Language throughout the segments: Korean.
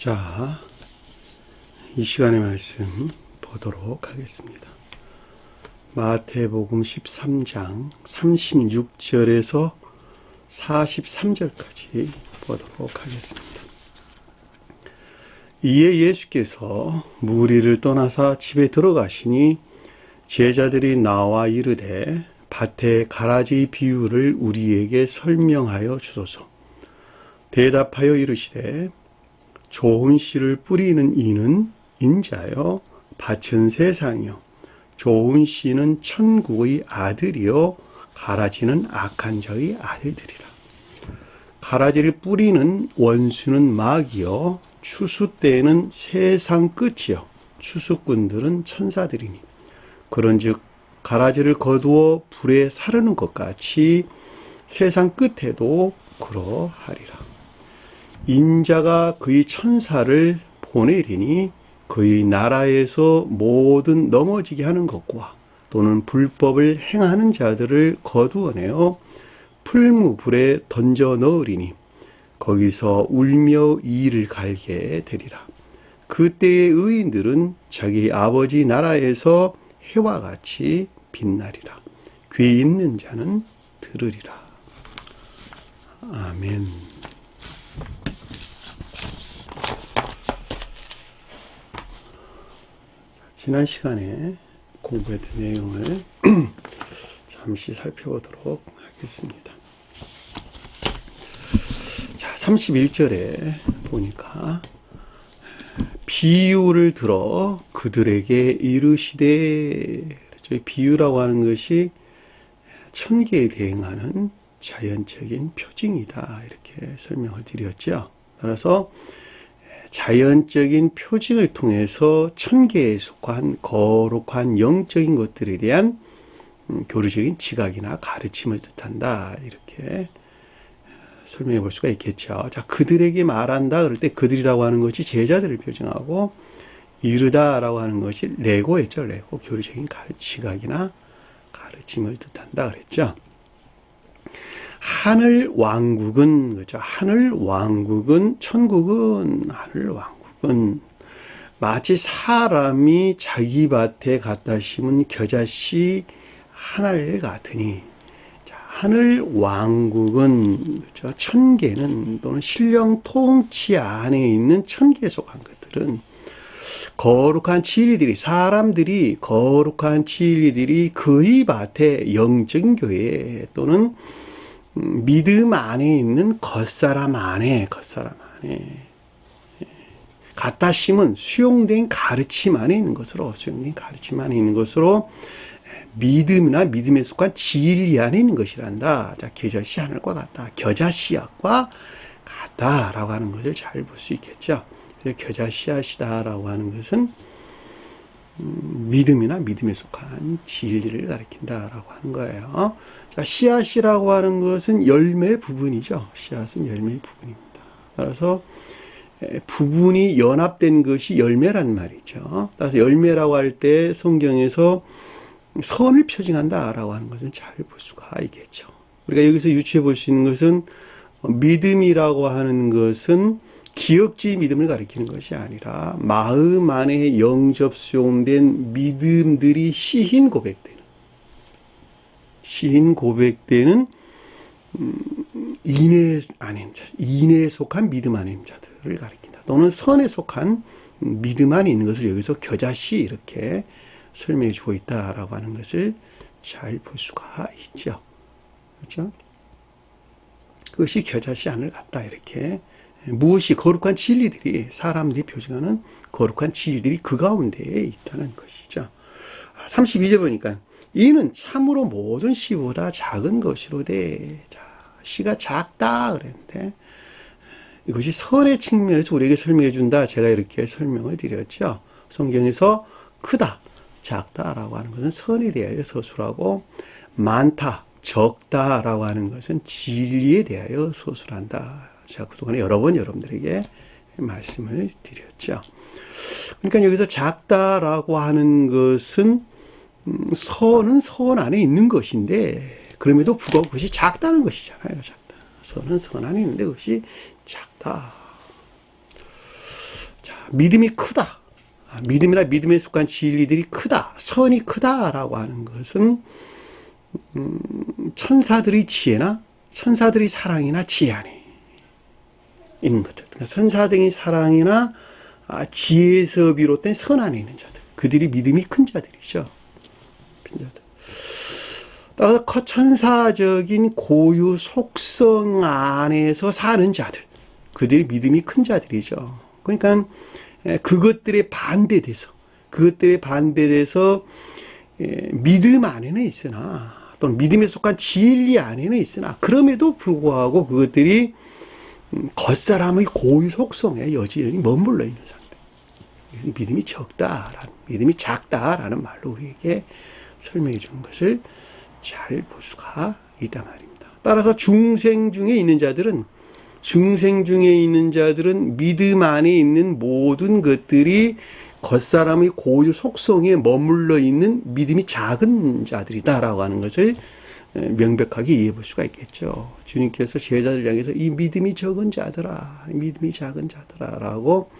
자, 이 시간의 말씀 보도록 하겠습니다. 마태복음 13장 36절에서 43절까지 보도록 하겠습니다. 이에 예수께서 무리를 떠나사 집에 들어가시니 제자들이 나와 이르되 밭의 가라지 비유를 우리에게 설명하여 주소서. 대답하여 이르시되 좋은 씨를 뿌리는 이는 인자요 밭은 세상이요 좋은 씨는 천국의 아들이요 가라지는 악한 자의 아들들이라. 가라지를 뿌리는 원수는 마귀요 추수 때에는 세상 끝이요 추수꾼들은 천사들이니 그런즉 가라지를 거두어 불에 사르는 것 같이 세상 끝에도 그러하리라. 인자가 그의 천사를 보내리니 그의 나라에서 모든 넘어지게 하는 것과 또는 불법을 행하는 자들을 거두어내어 풀무불에 던져 넣으리니 거기서 울며 이를 갈게 되리라. 그때의 의인들은 자기 아버지 나라에서 해와 같이 빛나리라. 귀 있는 자는 들으리라. 아멘. 지난 시간에 공부했던 내용을 잠시 살펴보도록 하겠습니다. 자, 31절에 보니까 비유를 들어 그들에게 이르시되, 비유라고 하는 것이 천계에 대응하는 자연적인 표징이다, 이렇게 설명을 드렸죠. 따라서 자연적인 표징을 통해서 천계에 속한 거룩한 영적인 것들에 대한 교리적인 지각이나 가르침을 뜻한다, 이렇게 설명해 볼 수가 있겠죠. 자, 그들에게 말한다 그럴 때 그들이라고 하는 것이 제자들을 표징하고 이르다라고 하는 것이 레고였죠. 레고, 교리적인 지각이나 가르침을 뜻한다 그랬죠. 하늘 왕국은, 그죠? 하늘 왕국은, 천국은, 하늘 왕국은 마치 사람이 자기 밭에 갖다 심은 겨자씨 하나를 같으니, 자, 하늘 왕국은, 그죠? 천계는 또는 신령 통치 안에 있는 천계에 속한 것들은 거룩한 진리들이, 사람들이, 거룩한 진리들이 그의 밭에 영적인 교회 또는 믿음 안에 있는 겉사람 안에 갖다 심은 수용된 가르침 안에 있는 것으로, 믿음이나 믿음에 속한 진리 안에 있는 것이란다. 자, 겨자씨 하늘과 같다, 겨자씨앗과 같다라고 하는 것을 잘 볼 수 있겠죠. 겨자씨앗이다라고 하는 것은 믿음이나 믿음에 속한 진리를 가리킨다라고 하는 거예요. 자, 씨앗이라고 하는 것은 열매 부분이죠. 씨앗은 열매 부분입니다. 따라서 부분이 연합된 것이 열매란 말이죠. 따라서 열매라고 할 때 성경에서 선을 표징한다라고 하는 것은 잘 볼 수가 있겠죠. 우리가 여기서 유추해 볼 수 있는 것은 믿음이라고 하는 것은 기억지 믿음을 가리키는 것이 아니라 마음 안에 영접 수용된 믿음들이 시인 고백되는 인에 아닌 자, 인에 속한 믿음 안에 있는 자들을 가리킨다. 또는 선에 속한 믿음 안에 있는 것을 여기서 겨자씨 이렇게 설명해 주고 있다라고 하는 것을 잘 볼 수가 있죠. 그렇죠? 그것이 겨자씨 하늘 같다, 이렇게. 무엇이 거룩한 진리들이, 사람들이 표징하는 거룩한 진리들이 그 가운데에 있다는 것이죠. 32절 보니까 이는 참으로 모든 씨보다 작은 것이로되, 자, 씨가 작다 그랬는데 이것이 선의 측면에서 우리에게 설명해 준다, 제가 이렇게 설명을 드렸죠. 성경에서 크다, 작다라고 하는 것은 선에 대하여 서술하고, 많다, 적다라고 하는 것은 진리에 대하여 서술한다. 제가 그동안에 여러 번 여러분들에게 말씀을 드렸죠. 그러니까 여기서 작다라고 하는 것은 선은 선 안에 있는 것인데 그럼에도 불구하고 그것이 작다는 것이잖아요. 작다. 선은 선 안에 있는데 그것이 작다. 자, 믿음이 크다. 믿음이나 믿음에 속한 진리들이 크다. 선이 크다라고 하는 것은 천사들의 지혜나 천사들의 사랑이나 지혜 안에 있는 것들. 그러니까 천사적인 사랑이나 지혜에서 비롯된 선 안에 있는 자들. 그들이 믿음이 큰 자들이죠. 큰 자들. 따라서 천사적인 고유 속성 안에서 사는 자들. 그들이 믿음이 큰 자들이죠. 그러니까 그것들에 반대돼서 믿음 안에는 있으나 또는 믿음에 속한 진리 안에는 있으나 그럼에도 불구하고 그것들이 겉사람의 고유 속성에 여전히 머물러 있는 상태. 믿음이 적다라는, 믿음이 작다라는 말로 우리에게 설명해 주는 것을 잘 볼 수가 있단 말입니다. 따라서 중생 중에 있는 자들은 믿음 안에 있는 모든 것들이 겉사람의 고유 속성에 머물러 있는 믿음이 작은 자들이다라고 하는 것을 명백하게 이해해 볼 수가 있겠죠. 주님께서 제자들 향해서 이 믿음이 적은 자들아, 믿음이 작은 자들아라고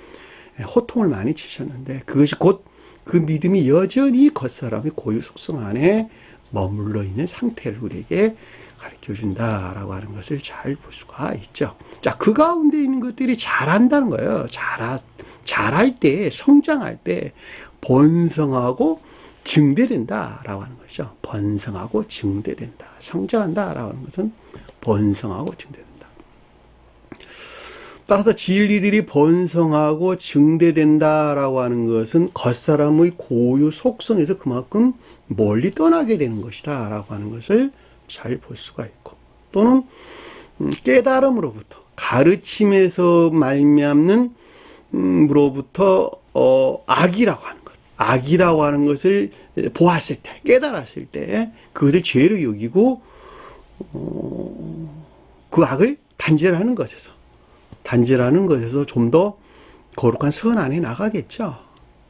호통을 많이 치셨는데 그것이 곧 그 믿음이 여전히 겉사람의 고유 속성 안에 머물러 있는 상태를 우리에게 가르쳐 준다라고 하는 것을 잘 볼 수가 있죠. 자, 그 가운데 있는 것들이 잘한다는 거예요. 잘할 때, 성장할 때 번성하고 증대된다라고 하는 것이죠. 번성하고 증대된다. 성장한다라고 하는 것은 번성하고 증대된다. 따라서 진리들이 번성하고 증대된다라고 하는 것은 겉사람의 고유 속성에서 그만큼 멀리 떠나게 되는 것이다 라고 하는 것을 잘 볼 수가 있고, 또는 깨달음으로부터 가르침에서 말미암는 으로부터 악이라고 하는 것, 악이라고 하는 것을 보았을 때, 깨달았을 때 그것을 죄로 여기고 그 악을 단절하는 것에서 좀 더 거룩한 선 안에 나가겠죠.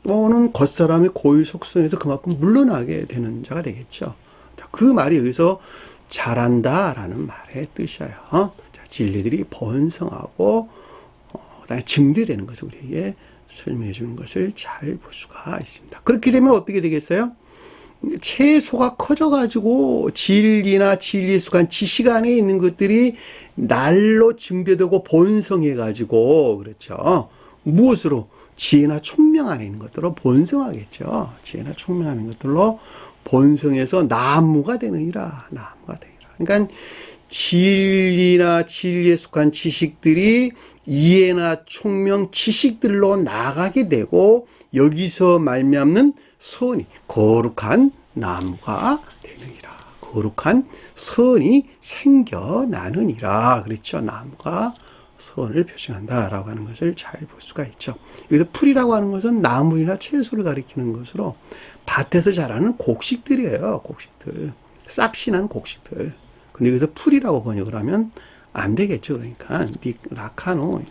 또는 겉사람의 고유 속성에서 그만큼 물러나게 되는 자가 되겠죠. 자, 그 말이 여기서 잘한다라는 말의 뜻이에요. 자, 진리들이 번성하고 그다음에 증대되는 것을 우리에게 설명해 주는 것을 잘 볼 수가 있습니다. 그렇게 되면 어떻게 되겠어요? 채소가 커져가지고 진리나 진리에 속한 지식 안에 있는 것들이 날로 증대되고 번성해가지고, 그렇죠. 무엇으로? 지혜나 총명 안에 있는 것들로 번성하겠죠. 지혜나 총명 안에 있는 것들로 번성해서 나무가 되느니라. 그러니까 진리나 진리에 속한 지식들이 이해나 총명 지식들로 나가게 되고 여기서 말미암는 선이 거룩한 나무가 되느니라. 거룩한 선이 생겨나느니라. 그렇죠. 나무가 선을 표시한다라고 하는 것을 잘 볼 수가 있죠. 여기서 풀이라고 하는 것은 나무나 채소를 가리키는 것으로 밭에서 자라는 곡식들이에요. 곡식들. 싹신한 곡식들. 근데 여기서 풀이라고 번역을 하면 안 되겠죠. 그러니까 라카노,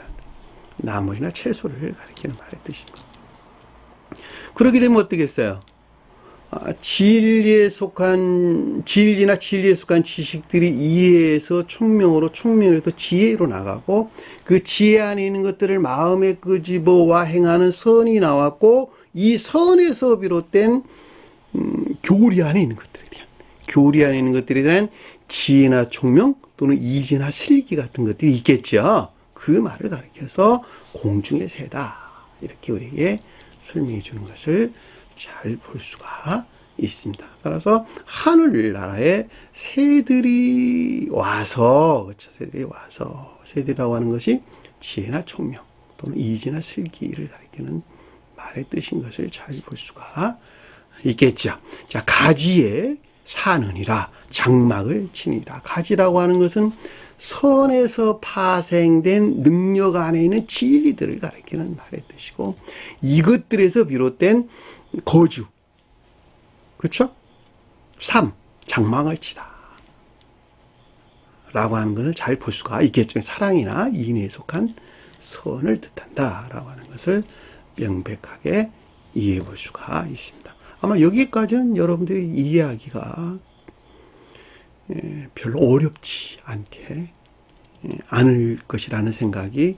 나무나 채소를 가리키는 말의 뜻입니다. 그렇게 되면 어떻겠어요? 진리나 진리에 속한 지식들이 이해에서 총명으로, 총명에서 지혜로 나가고 그 지혜 안에 있는 것들을 마음에 끄집어와 행하는 선이 나왔고 이 선에서 비롯된 교리 안에 있는 것들에 대한 지혜나 총명 또는 이지나 슬기 같은 것들이 있겠죠. 그 말을 가리켜서 공중의 새다 이렇게 우리에게 설명해 주는 것을 잘 볼 수가 있습니다. 따라서 하늘나라에 새들이 와서, 그렇죠. 새들이라고 하는 것이 지혜나 총명 또는 이지나 슬기를 가리키는 말의 뜻인 것을 잘 볼 수가 있겠죠. 자, 가지에 사느니라, 장막을 치니라. 가지라고 하는 것은 선에서 파생된 능력 안에 있는 진리들을 가리키는 말의 뜻이고 이것들에서 비롯된 거주, 그렇죠? 삶, 장막을 치다 라고 하는 것을 잘 볼 수가 있겠죠. 사랑이나 인애에 속한 선을 뜻한다 라고 하는 것을 명백하게 이해해 볼 수가 있습니다. 아마 여기까지는 여러분들이 이해하기가 별로 어렵지 않을 것이라는 생각이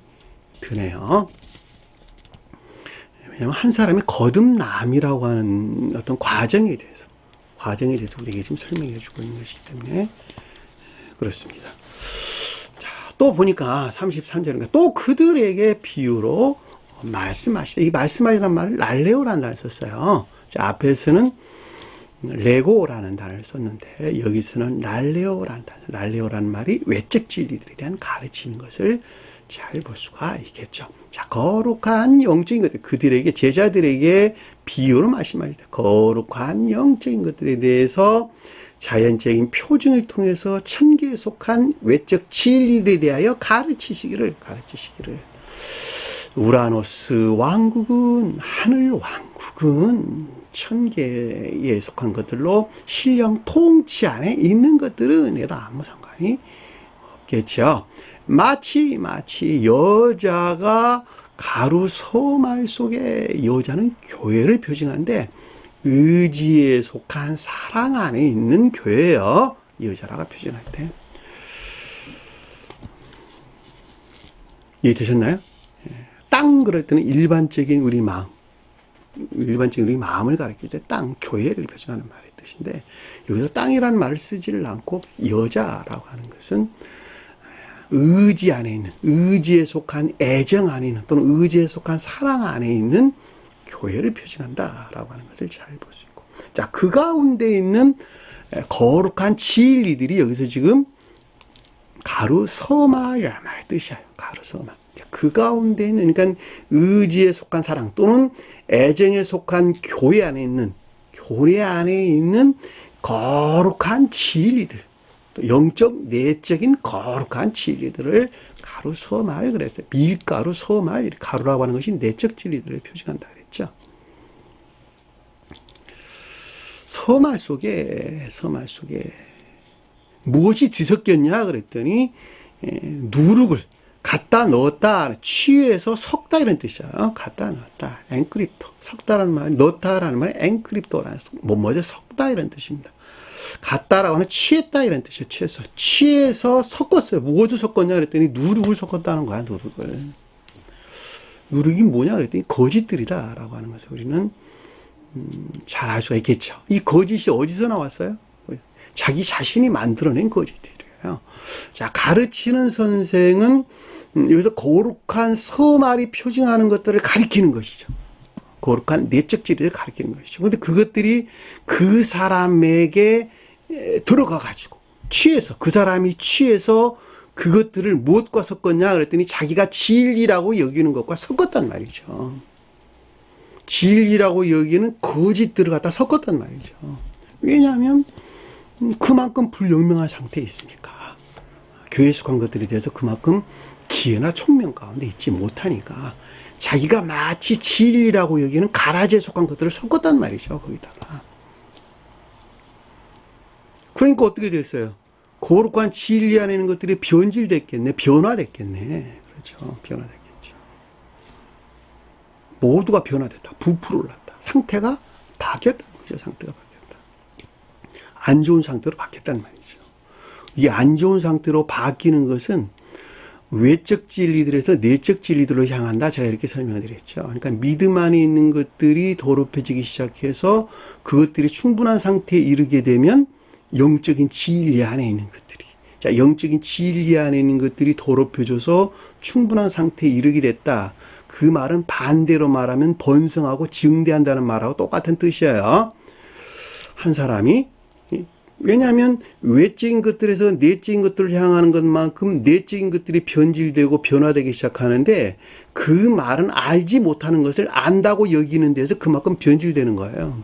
드네요. 왜냐하면 한 사람의 거듭남이라고 하는 어떤 과정에 대해서 우리에게 지금 설명해 주고 있는 것이기 때문에 그렇습니다. 자, 또 보니까 33절인가 또 그들에게 비유로 말씀하시다. 이 말씀하시라는 말을 랄레오라는 단어를 썼어요. 자, 앞에서는 레고라는 단어를 썼는데 여기서는 랄레오라는 말이 외적 진리들에 대한 가르침인 것을 잘 볼 수가 있겠죠. 자, 거룩한 영적인 것들, 그들에게, 제자들에게 비유로 말씀하시다. 거룩한 영적인 것들에 대해서 자연적인 표징을 통해서 천계에 속한 외적 진리들에 대하여 가르치시기를. 우라노스 왕국은, 하늘 왕국은 천계에 속한 것들로 신령 통치 안에 있는 것들은 얘도 아무 상관이 없겠죠. 마치 여자가 가루 소말 속에 여자는 교회를 표징하는데 의지에 속한 사랑 안에 있는 교회예요. 여자라가 표징할 때. 이해되셨나요? 땅 그럴 때는 일반적인 우리 마음을 가리킬 때 땅, 교회를 표징하는 말의 뜻인데 여기서 땅이라는 말을 쓰지를 않고 여자라고 하는 것은 의지 안에 있는, 의지에 속한 애정 안에 있는 또는 의지에 속한 사랑 안에 있는 교회를 표징한다라고 하는 것을 잘 볼 수 있고, 자, 그 가운데 있는 거룩한 진리들이 여기서 지금 가루서마이라는 말의 뜻이에요. 가루서마. 그 가운데 있는, 그러니까 의지에 속한 사랑 또는 애정에 속한 교회 안에 있는 거룩한 진리들, 또 영적, 내적인 거룩한 진리들을 가루서마이 그랬어요. 밀가루서마이, 가루라고 하는 것이 내적 진리들을 표징한다 그랬죠. 서말 속에 무엇이 뒤섞였냐 그랬더니 누룩을 갖다 넣었다, 취해서 섞다 이런 뜻이에요. 갖다 넣었다, 엔크립토. 섞다라는 말, 넣었다라는 말이 엔크립토라는 뭐죠? 섞다 이런 뜻입니다. 갖다라고 하는 취했다 이런 뜻이에요. 취해서 섞었어요. 무엇을 섞었냐 그랬더니 누룩을 섞었다는 거야. 누룩이 뭐냐 그랬더니 거짓들이다라고 하는 것을 우리는 잘 알 수가 있겠죠. 이 거짓이 어디서 나왔어요? 자기 자신이 만들어낸 거짓들이에요. 자, 가르치는 선생은 여기서 거룩한 서말이 표징하는 것들을 가리키는 것이죠. 거룩한 내적 진리를 가리키는 것이죠. 근데 그것들이 그 사람에게 들어가 가지고 그 사람이 취해서 그것들을 무엇과 섞었냐 그랬더니 자기가 진리라고 여기는 것과 섞었단 말이죠. 진리라고 여기는 거짓들을 갖다 섞었단 말이죠. 왜냐하면 그만큼 불영명한 상태에 있으니까. 교회에 속한 것들에 대해서 그만큼 지혜나 총명 가운데 있지 못하니까 자기가 마치 진리라고 여기는 가라지에 속한 것들을 섞었단 말이죠. 거기다가. 그러니까 어떻게 됐어요? 거룩한 진리 안에 있는 것들이 변질됐겠네. 변화됐겠네. 그렇죠. 변화됐겠죠. 모두가 변화됐다. 부풀어 올랐다. 상태가 바뀌었다는 거죠. 상태가 바뀌었다. 안 좋은 상태로 바뀌었단 말이죠. 이 안 좋은 상태로 바뀌는 것은 외적 진리들에서 내적 진리들로 향한다. 제가 이렇게 설명을 드렸죠. 그러니까 믿음 안에 있는 것들이 더럽혀지기 시작해서 그것들이 충분한 상태에 이르게 되면 영적인 진리 안에 있는 것들이, 자, 영적인 진리 안에 있는 것들이 더럽혀져서 충분한 상태에 이르게 됐다. 그 말은 반대로 말하면 번성하고 증대한다는 말하고 똑같은 뜻이에요. 한 사람이, 왜냐하면 외적인 것들에서 내적인 것들을 향하는 것만큼 내적인 것들이 변질되고 변화되기 시작하는데 그 말은 알지 못하는 것을 안다고 여기는 데서 그만큼 변질되는 거예요.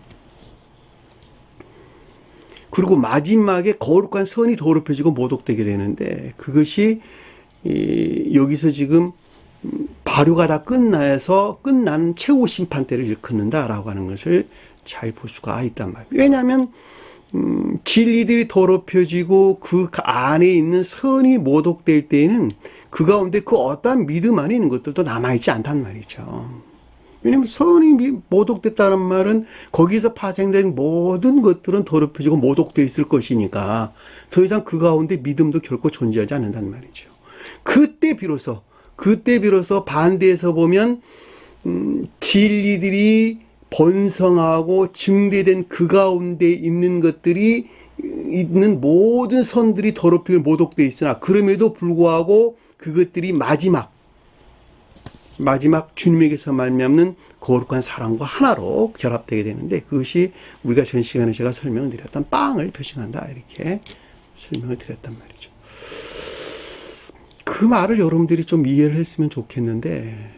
그리고 마지막에 거룩한 선이 더럽혀지고 모독되게 되는데 그것이 여기서 지금 발효가 다 끝난 최후 심판 때를 일컫는다라고 하는 것을 잘 볼 수가 있단 말이에요. 왜냐하면 진리들이 더럽혀지고 그 안에 있는 선이 모독될 때에는 그 가운데 그 어떠한 믿음 안에 있는 것들도 남아있지 않단 말이죠. 왜냐하면 선이 모독됐다는 말은 거기서 파생된 모든 것들은 더럽혀지고 모독되어 있을 것이니까 더 이상 그 가운데 믿음도 결코 존재하지 않는단 말이죠. 그때 비로소 반대에서 보면 진리들이 번성하고 증대된 그 가운데 있는 것들이 있는 모든 선들이 더럽히고 모독되어 있으나 그럼에도 불구하고 그것들이 마지막 주님에게서 말미암는 거룩한 사랑과 하나로 결합되게 되는데 그것이 우리가 전 시간에 제가 설명을 드렸던 빵을 표시한다 이렇게 설명을 드렸단 말이죠. 그 말을 여러분들이 좀 이해를 했으면 좋겠는데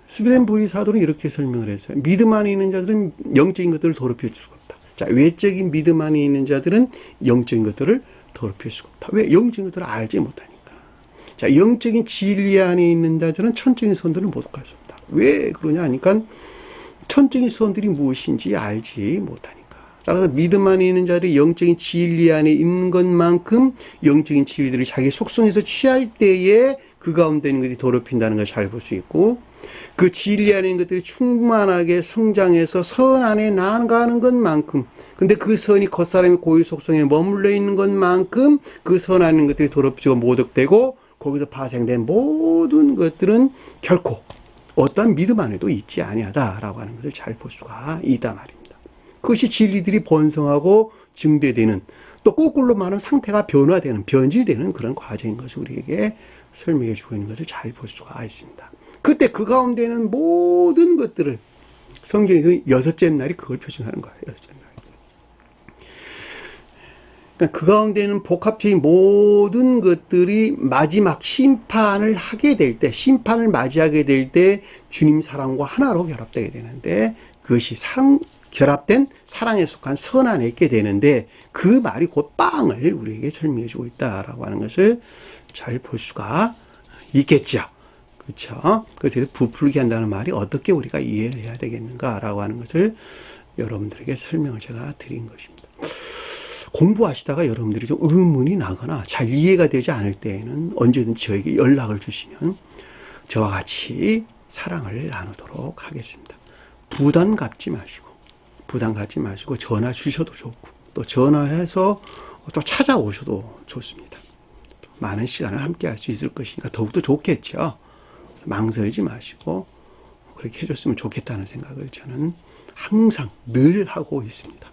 스베덴 보리 사도는 이렇게 설명을 했어요. 믿음 안에 있는 자들은 영적인 것들을 더럽힐 수가 없다. 자, 외적인 믿음 안에 있는 자들은 영적인 것들을 더럽힐 수가 없다. 왜? 영적인 것들을 알지 못하니까. 자, 영적인 진리 안에 있는 자들은 천적인 선들을 모독할 수 없다. 왜 그러냐 하니까 천적인 선들이 무엇인지 알지 못하니까. 따라서 믿음 안에 있는 자들이 영적인 진리 안에 있는 것만큼 영적인 진리들을 자기 속성에서 취할 때에 그 가운데 있는 것이 더럽힌다는 걸 잘 볼 수 있고 그 진리 안에 있는 것들이 충만하게 성장해서 선 안에 나아가는 것만큼 근데 그 선이 겉사람의 고유 속성에 머물러 있는 것만큼 그 선 안에 있는 것들이 더럽히고 모독되고 거기서 파생된 모든 것들은 결코 어떠한 믿음 안에도 있지 아니하다라고 하는 것을 잘 볼 수가 있단 말입니다. 그것이 진리들이 번성하고 증대되는 또 거꾸로 말하면 상태가 변화되는 변질되는 그런 과정인 것을 우리에게 설명해 주고 있는 것을 잘 볼 수가 있습니다. 그때 그 가운데는 모든 것들을 성경에서 여섯째 날이 그걸 표현하는 거예요. 여섯째 날. 그러니까 그 가운데는 복합적인 모든 것들이 마지막 심판을 하게 될 때, 심판을 맞이하게 될 때 주님 사랑과 하나로 결합되게 되는데 그것이 결합된 사랑에 속한 선 안에 있게 되는데 그 말이 곧 빵을 우리에게 설명해 주고 있다라고 하는 것을 잘 볼 수가 있겠죠. 그렇죠? 그래서 부풀게 한다는 말이 어떻게 우리가 이해를 해야 되겠는가라고 하는 것을 여러분들에게 설명을 제가 드린 것입니다. 공부하시다가 여러분들이 좀 의문이 나거나 잘 이해가 되지 않을 때에는 언제든지 저에게 연락을 주시면 저와 같이 사랑을 나누도록 하겠습니다. 부담 갖지 마시고 전화 주셔도 좋고 또 전화해서 또 찾아오셔도 좋습니다. 많은 시간을 함께 할 수 있을 것이니까 더욱더 좋겠죠. 망설이지 마시고 그렇게 해줬으면 좋겠다는 생각을 저는 항상 늘 하고 있습니다.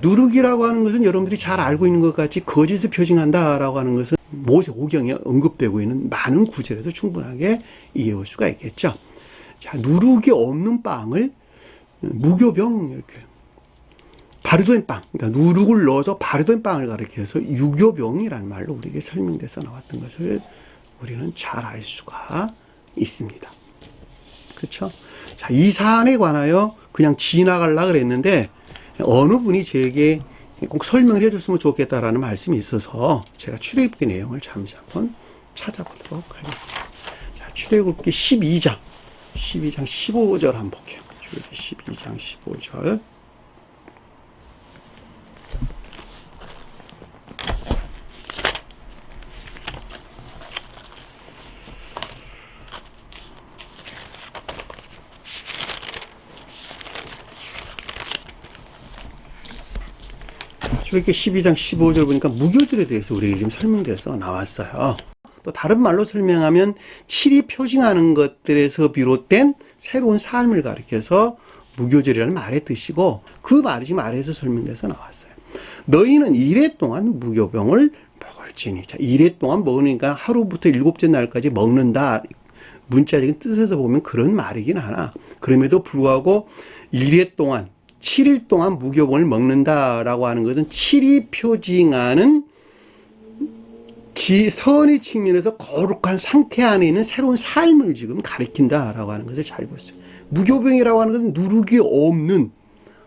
누룩이라고 하는 것은 여러분들이 잘 알고 있는 것 같이 거짓을 표징한다라고 하는 것은 모세오경에 언급되고 있는 많은 구절에도 충분하게 이해해 볼 수가 있겠죠. 자, 누룩이 없는 빵을 무교병 이렇게 발효된 빵, 그러니까 누룩을 넣어서 발효된 빵을 가리켜서 유교병이라는 말로 우리에게 설명돼서 나왔던 것을 우리는 잘 알 수가 있습니다. 그렇죠? 자, 이 사안에 관하여 그냥 지나가려고 그랬는데 어느 분이 제게 꼭 설명을 해줬으면 좋겠다라는 말씀이 있어서 제가 출애굽기 내용을 잠시 한번 찾아보도록 하겠습니다. 자, 출애굽기 12장 15절 한번 볼게요. 출애굽기 12장 15절. 이렇게 12장 15절 보니까 무교절에 대해서 우리에게 지금 설명돼서 나왔어요. 또 다른 말로 설명하면 칠이 표징하는 것들에서 비롯된 새로운 삶을 가리켜서 무교절이라는 말의 뜻이고 그 말이 지금 아래에서 설명돼서 나왔어요. 너희는 이래 동안 무교병을 먹을지니. 자, 이래 동안 먹으니까 하루부터 일곱째 날까지 먹는다. 문자적인 뜻에서 보면 그런 말이긴 하나 그럼에도 불구하고 이래 동안 7일 동안 무교병을 먹는다라고 하는 것은 7이 표징하는 선의 측면에서 거룩한 상태 안에 있는 새로운 삶을 지금 가리킨다라고 하는 것을 잘 보세요. 무교병이라고 하는 것은 누룩이 없는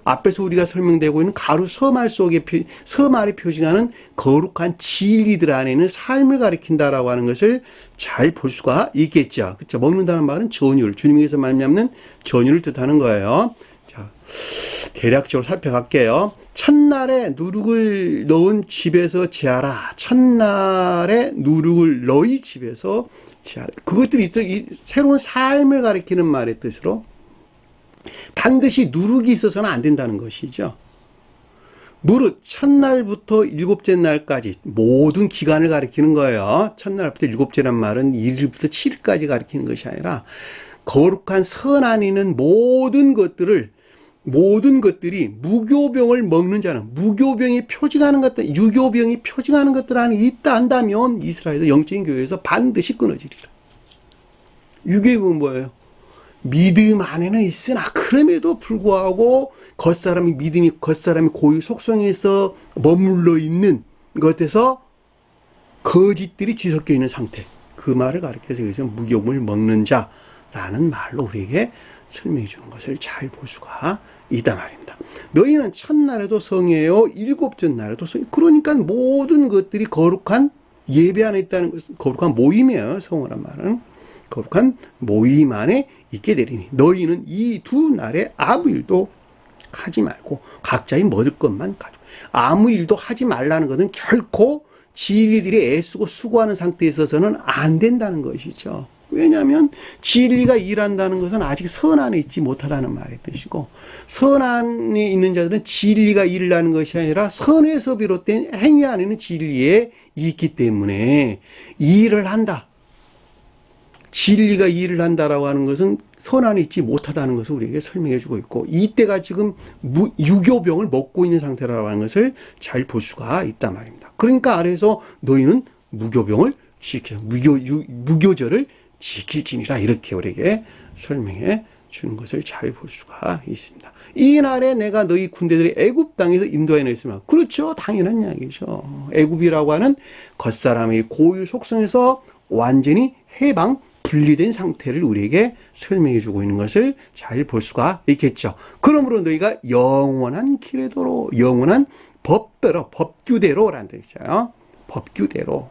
앞에서 우리가 설명되고 있는 가루 서말 속에 서말이 표징하는 거룩한 진리들 안에 있는 삶을 가리킨다라고 하는 것을 잘 볼 수가 있겠죠. 그렇죠? 먹는다는 말은 전율, 주님에게서 말미암는 전율을 뜻하는 거예요. 자, 대략적으로 살펴갈게요. 첫날에 누룩을 넣은 집에서 제하라. 첫날에 누룩을 너희 집에서 제하라. 그것들이 이 새로운 삶을 가리키는 말의 뜻으로 반드시 누룩이 있어서는 안 된다는 것이죠. 무릇 첫날부터 일곱째 날까지 모든 기간을 가리키는 거예요. 첫날부터 일곱째란 말은 1일부터 7일까지 가리키는 것이 아니라 거룩한 선 안에 있는 모든 것들이 무교병을 먹는 자는, 무교병이 표징하는 것들, 유교병이 표징하는 것들 안에 있다 한다면 이스라엘의 영적인 교회에서 반드시 끊어지리라. 유교병은 뭐예요? 믿음 안에는 있으나 그럼에도 불구하고 겉사람이 고유 속성에서 머물러 있는 것에서 거짓들이 뒤섞여 있는 상태. 그 말을 가리켜서 여기서 무교병을 먹는 자라는 말로 우리에게 설명해 주는 것을 잘 볼 수가 있단 말입니다. 너희는 첫날에도 성회요, 일곱째 날에도 성회. 그러니까 모든 것들이 거룩한 예배 안에 있다는 것은 거룩한 모임이에요. 성회란 말은 거룩한 모임 안에 있게 되리니 너희는 이 두 날에 아무 일도 하지 말고 각자의 먹을 것만 가지고. 아무 일도 하지 말라는 것은 결코 진리들이 애쓰고 수고하는 상태에 있어서는 안 된다는 것이죠. 왜냐하면 진리가 일한다는 것은 아직 선 안에 있지 못하다는 말의 뜻이고, 선 안에 있는 자들은 진리가 일하는 것이 아니라 선에서 비롯된 행위 안에는 진리에 있기 때문에 일을 한다. 진리가 일을 한다라고 하는 것은 선 안에 있지 못하다는 것을 우리에게 설명해 주고 있고, 이때가 지금 유교병을 먹고 있는 상태라고 하는 것을 잘 볼 수가 있단 말입니다. 그러니까 아래에서 너희는 무교병을 지켜, 무교절을 지킬지니라, 이렇게 우리에게 설명해 주는 것을 잘 볼 수가 있습니다. 이 날에 내가 너희 군대들이 애굽 땅에서 인도해 냈으면, 그렇죠, 당연한 이야기죠. 애굽이라고 하는 겉사람의 고유 속성에서 완전히 해방 분리된 상태를 우리에게 설명해 주고 있는 것을 잘 볼 수가 있겠죠. 그러므로 너희가 영원한 길에도로, 영원한 법대로, 법규대로라는 뜻이죠. 법규대로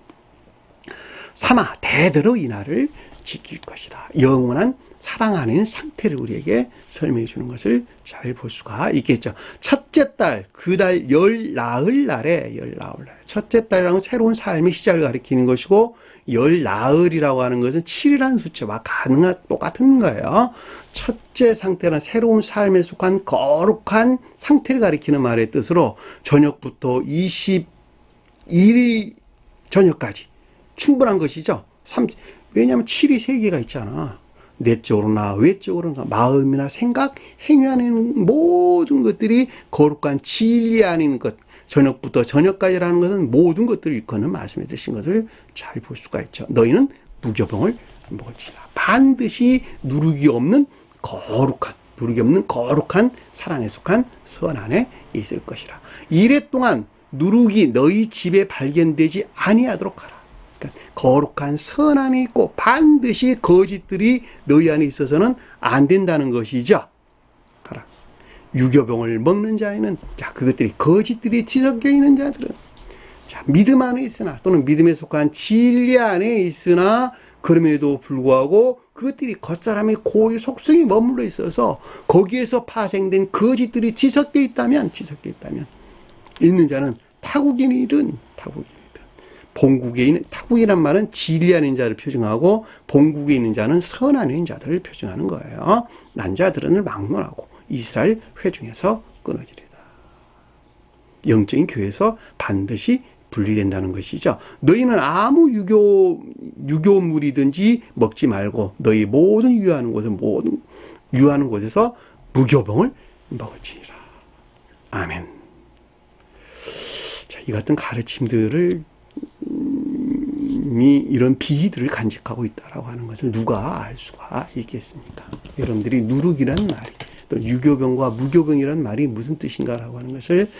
삼아 대대로 이 날을 지킬 것이라. 영원한 사랑 안에 있는 상태를 우리에게 설명해 주는 것을 잘 볼 수가 있겠죠. 첫째 달, 그 달 열 나흘 날에, 첫째 달이라는 건 새로운 삶의 시작을 가리키는 것이고, 열 나흘이라고 하는 것은 7이라는 숫자와 똑같은 거예요. 첫째 상태는 새로운 삶에 속한 거룩한 상태를 가리키는 말의 뜻으로 저녁부터 21일 저녁까지 충분한 것이죠. 왜냐하면 7이 3개가 있잖아. 내적으로나 외적으로나 마음이나 생각, 행위 안에 있는 모든 것들이 거룩한 진리 안에 있는 것, 저녁부터 저녁까지라는 것은 모든 것들을 일컫는 말씀해 주신 것을 잘 볼 수가 있죠. 너희는 무교병을 먹을지라. 반드시 누룩이 없는 거룩한 사랑에 속한 선 안에 있을 것이라. 이래 동안 누룩이 너희 집에 발견되지 아니하도록 하라. 그러니까 거룩한 선 안에 있고 반드시 거짓들이 너희 안에 있어서는 안 된다는 것이죠. 하라. 유교병을 먹는 자에는, 자, 그것들이 거짓들이 뒤섞여 있는 자들은, 자, 믿음 안에 있으나, 또는 믿음에 속한 진리 안에 있으나, 그럼에도 불구하고 그것들이 겉사람의 고유 속성이 머물러 있어서 거기에서 파생된 거짓들이 뒤섞여 있다면 있는 자는 타국인이든 본국에 있는, 타국이란 말은 진리 안에 있는 자를 표징하고 본국에 있는 자는 선 안에 있는 자들을 표징하는 거예요. 난 자들은 막론하고 이스라엘 회중에서 끊어지리다. 영적인 교회에서 반드시 분리된다는 것이죠. 너희는 아무 유교물이든지 먹지 말고 너희 모든 유하는 곳에서 무교병을 먹을지니라. 아멘. 자, 이 같은 가르침들을 이런 비희들을 간직하고 있다라고 하는 것을 누가 알 수가 있겠습니까? 여러분들이 누룩이란 말이, 또 유교병과 무교병이란 말이 무슨 뜻인가라고 하는 것을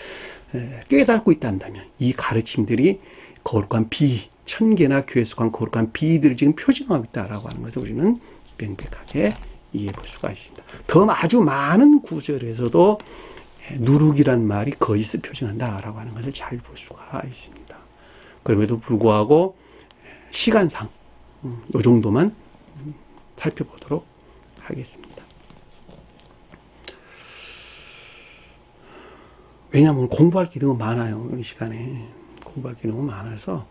깨닫고 있다면, 이 가르침들이 거룩한 비희, 천계나 교회에 속한 거룩한 비희들을 지금 표징하고 있다라고 하는 것을 우리는 명백하게 이해해 볼 수가 있습니다. 더 아주 많은 구절에서도 누룩이란 말이 거짓을 표징한다라고 하는 것을 잘 볼 수가 있습니다. 그럼에도 불구하고 시간상 이 정도만 살펴보도록 하겠습니다. 왜냐하면 공부할 게 너무 많아요. 이 시간에 공부할 게 너무 많아서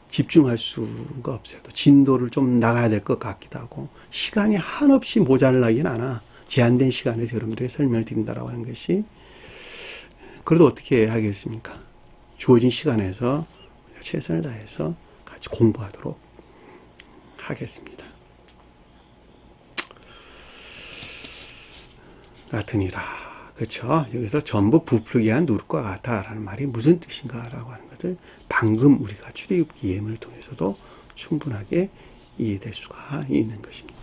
집중할 수가 없어요. 또 진도를 좀 나가야 될 것 같기도 하고, 시간이 한없이 모자라긴 않아. 제한된 시간에서 여러분들에게 설명을 드린다라고 하는 것이, 그래도 어떻게 하겠습니까? 주어진 시간에서 최선을 다해서 같이 공부하도록 하겠습니다. 같으니라. 그렇죠? 여기서 전부 부풀게 한 누룩과 같다라는 말이 무슨 뜻인가라고 하는 것을 방금 우리가 출애굽기 예문을 통해서도 충분하게 이해될 수가 있는 것입니다.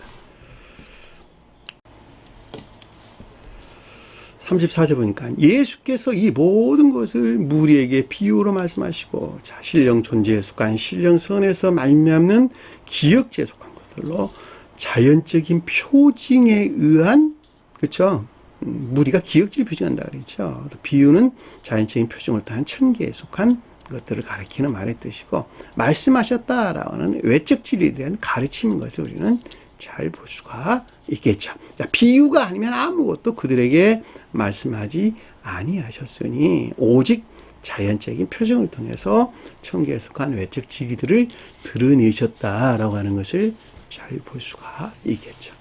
34절 보니까 예수께서 이 모든 것을 무리에게 비유로 말씀하시고, 자, 신령 존재에 속한 신령 선에서 말미암는 기역지에 속한 것들로 자연적인 표징에 의한, 그렇죠? 무리가 기역지를 표징한다 그랬죠. 비유는 자연적인 표징을 통한 천계에 속한 것들을 가리키는 말의 뜻이고, 말씀하셨다라는 외적 진리에 대한 가르침인 것을 우리는 잘 볼 수가 있겠죠. 자, 비유가 아니면 아무것도 그들에게 말씀하지 아니하셨으니 오직 자연적인 표정을 통해서 천계에 속한 외적 진리들을 드러내셨다라고 하는 것을 잘 볼 수가 있겠죠.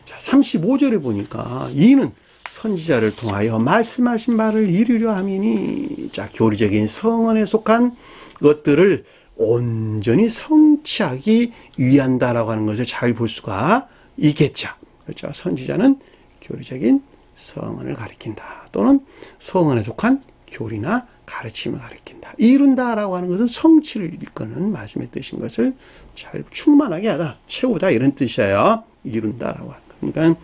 자, 35절에 보니까 이는 선지자를 통하여 말씀하신 바를 이루려 함이니, 자, 교리적인 성언에 속한 것들을 온전히 성취하기 위한다라고 하는 것을 잘 볼 수가 있겠죠. 그렇죠. 선지자는 교리적인 성언을 가리킨다, 또는 성언에 속한 교리나 가르침을 가리킨다. 이룬다라고 하는 것은 성취를 일컫는 말씀의 뜻인 것을 잘 충만하게 하다, 채우다, 이런 뜻이에요. 이룬다라고 하는 것. 그러니까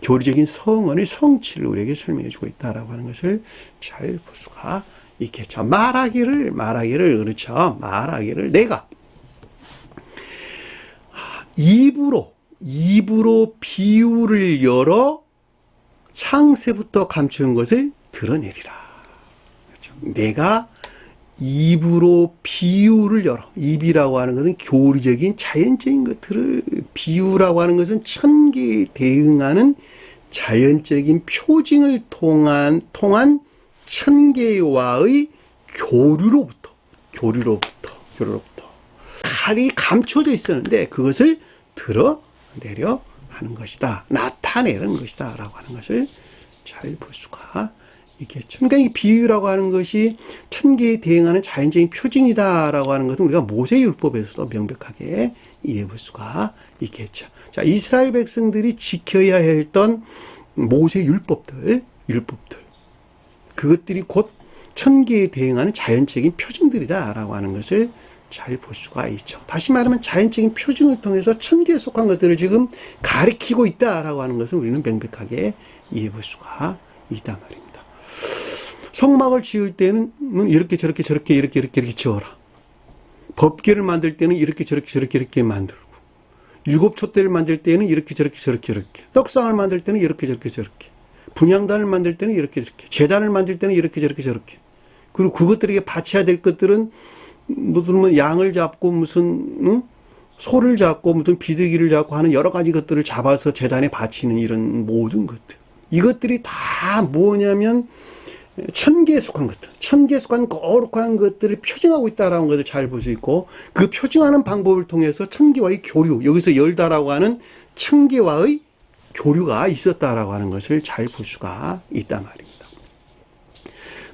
교리적인 성언의 성취를 우리에게 설명해 주고 있다라고 하는 것을 잘 볼 수가 있겠죠. 말하기를, 그렇죠. 말하기를 내가 입으로 비유를 열어 창세부터 감추는 것을 드러내리라. 그렇죠. 내가 입으로 비유를 열어. 입이라고 하는 것은 교리적인 자연적인 것들을, 비유라고 하는 것은 천계에 대응하는 자연적인 표징을 통한 천계와의 교류로부터 칼이 감춰져 있었는데 그것을 드러내려 하는 것이다, 나타내는 것이다 라고 하는 것을 잘 볼 수가 있겠죠. 그러니까 이 비유라고 하는 것이 천계에 대응하는 자연적인 표징이다 라고 하는 것은 우리가 모세율법에서도 명백하게 이해해 볼 수가 있겠죠. 자, 이스라엘 백성들이 지켜야 했던 모세율법들, 그것들이 곧 천계에 대응하는 자연적인 표징들이다 라고 하는 것을 잘 볼 수가 있죠. 다시 말하면 자연적인 표징을 통해서 천계에 속한 것들을 지금 가리키고 있다라고 하는 것을 우리는 명백하게 이해해 볼 수가 있단 말입니다. 성막을 지을 때는 이렇게 저렇게 이렇게 지어라. 법궤를 만들 때는 이렇게 저렇게 만들고, 일곱 촛대를 만들 때는 이렇게 저렇게, 떡상을 만들 때는 이렇게 저렇게, 분향단을 만들 때는 이렇게 저렇게, 제단을 만들 때는 이렇게 저렇게. 그리고 그것들에게 바쳐야 될 것들은 무슨 양을 잡고 무슨 소를 잡고 무슨 비둘기를 잡고 하는 여러 가지 것들을 잡아서 제단에 바치는 이런 모든 것들. 이것들이 다 뭐냐면 천계에 속한 것들, 천계에 속한 거룩한 것들을 표징하고 있다라는 것을 잘 볼 수 있고, 그 표징하는 방법을 통해서 천계와의 교류, 여기서 열다라고 하는 천계와의 교류가 있었다라고 하는 것을 잘 볼 수가 있단 말입니다.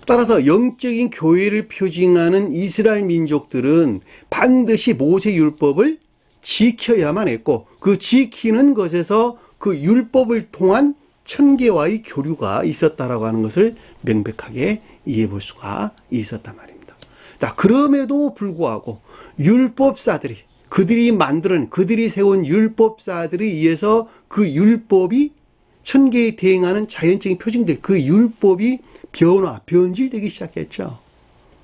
따라서 영적인 교회를 표징하는 이스라엘 민족들은 반드시 모세율법을 지켜야만 했고, 그 지키는 것에서 그 율법을 통한 천계와의 교류가 있었다라고 하는 것을 명백하게 이해해 볼 수가 있었단 말입니다. 자, 그럼에도 불구하고 율법사들이, 그들이 세운 율법사들에 의해서 그 율법이 천계에 대응하는 자연적인 표징들, 그 율법이 변질되기 시작했죠.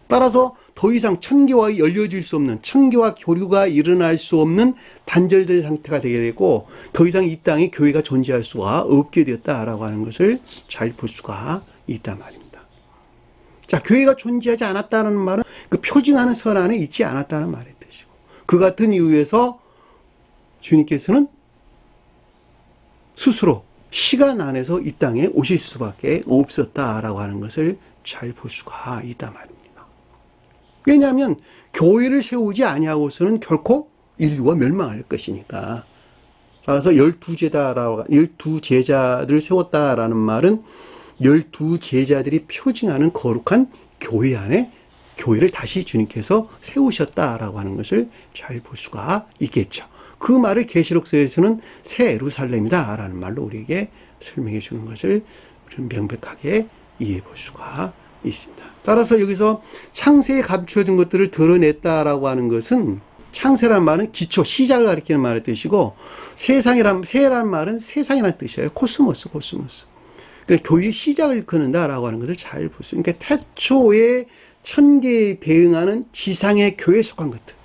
따라서 더 이상 천계와 열려질 수 없는, 천계와 교류가 일어날 수 없는 단절된 상태가 되게 되고, 더 이상 이 땅에 교회가 존재할 수가 없게 되었다라고 하는 것을 잘 볼 수가 있단 말입니다. 자, 교회가 존재하지 않았다는 말은 그 표징하는 선 안에 있지 않았다는 말의 뜻이고, 그 같은 이유에서 주님께서는 스스로 시간 안에서 이 땅에 오실 수밖에 없었다라고 하는 것을 잘 볼 수가 있단 말입니다. 왜냐하면 교회를 세우지 아니하고서는 결코 인류가 멸망할 것이니까. 따라서 12제자들을 세웠다라는 말은 12제자들이 표징하는 거룩한 교회 안에 교회를 다시 주님께서 세우셨다라고 하는 것을 잘 볼 수가 있겠죠. 그 말을 계시록서에서는 새 예루살렘이다 라는 말로 우리에게 설명해 주는 것을 우리는 명백하게 이해해 볼 수가 있습니다. 따라서 여기서 창세에 감추어진 것들을 드러냈다라고 하는 것은, 창세라는 말은 기초, 시작을 가리키는 말의 뜻이고, 세라는 말은 세상이라는 뜻이에요. 코스모스. 그러니까 교회의 시작을 일컫는다라고 하는 것을 잘 볼 수 있어요. 그러니까 태초에 천계에 대응하는 지상의 교회에 속한 것들,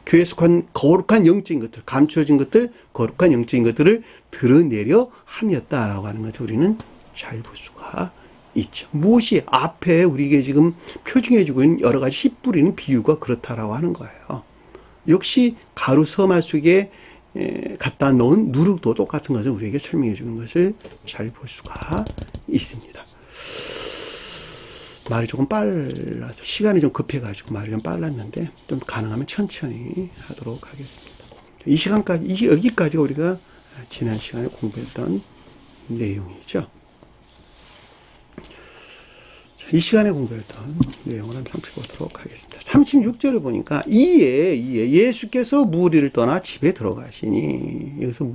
교회에 속한 거룩한 영적인 것들, 감추어진 것들, 거룩한 영적인 것들을 드러내려 함이었다라고 하는 것을 우리는 잘 볼 수가 있죠. 무엇이 앞에 우리에게 지금 표징해주고 있는 여러 가지 씨 뿌리는 비유가 그렇다라고 하는 거예요. 역시 가루 서말 속에 갖다 놓은 누룩도 똑같은 것을 우리에게 설명해 주는 것을 잘 볼 수가 있습니다. 말이 조금 빨라서, 시간이 좀 급해가지고 말이 좀 빨랐는데, 좀 가능하면 천천히 하도록 하겠습니다. 이 시간까지, 여기까지가 우리가 지난 시간에 공부했던 내용이죠. 자, 이 시간에 공부했던 내용을 한번 살펴보도록 하겠습니다. 36절을 보니까, 이에 예수께서 무리를 떠나 집에 들어가시니, 여기서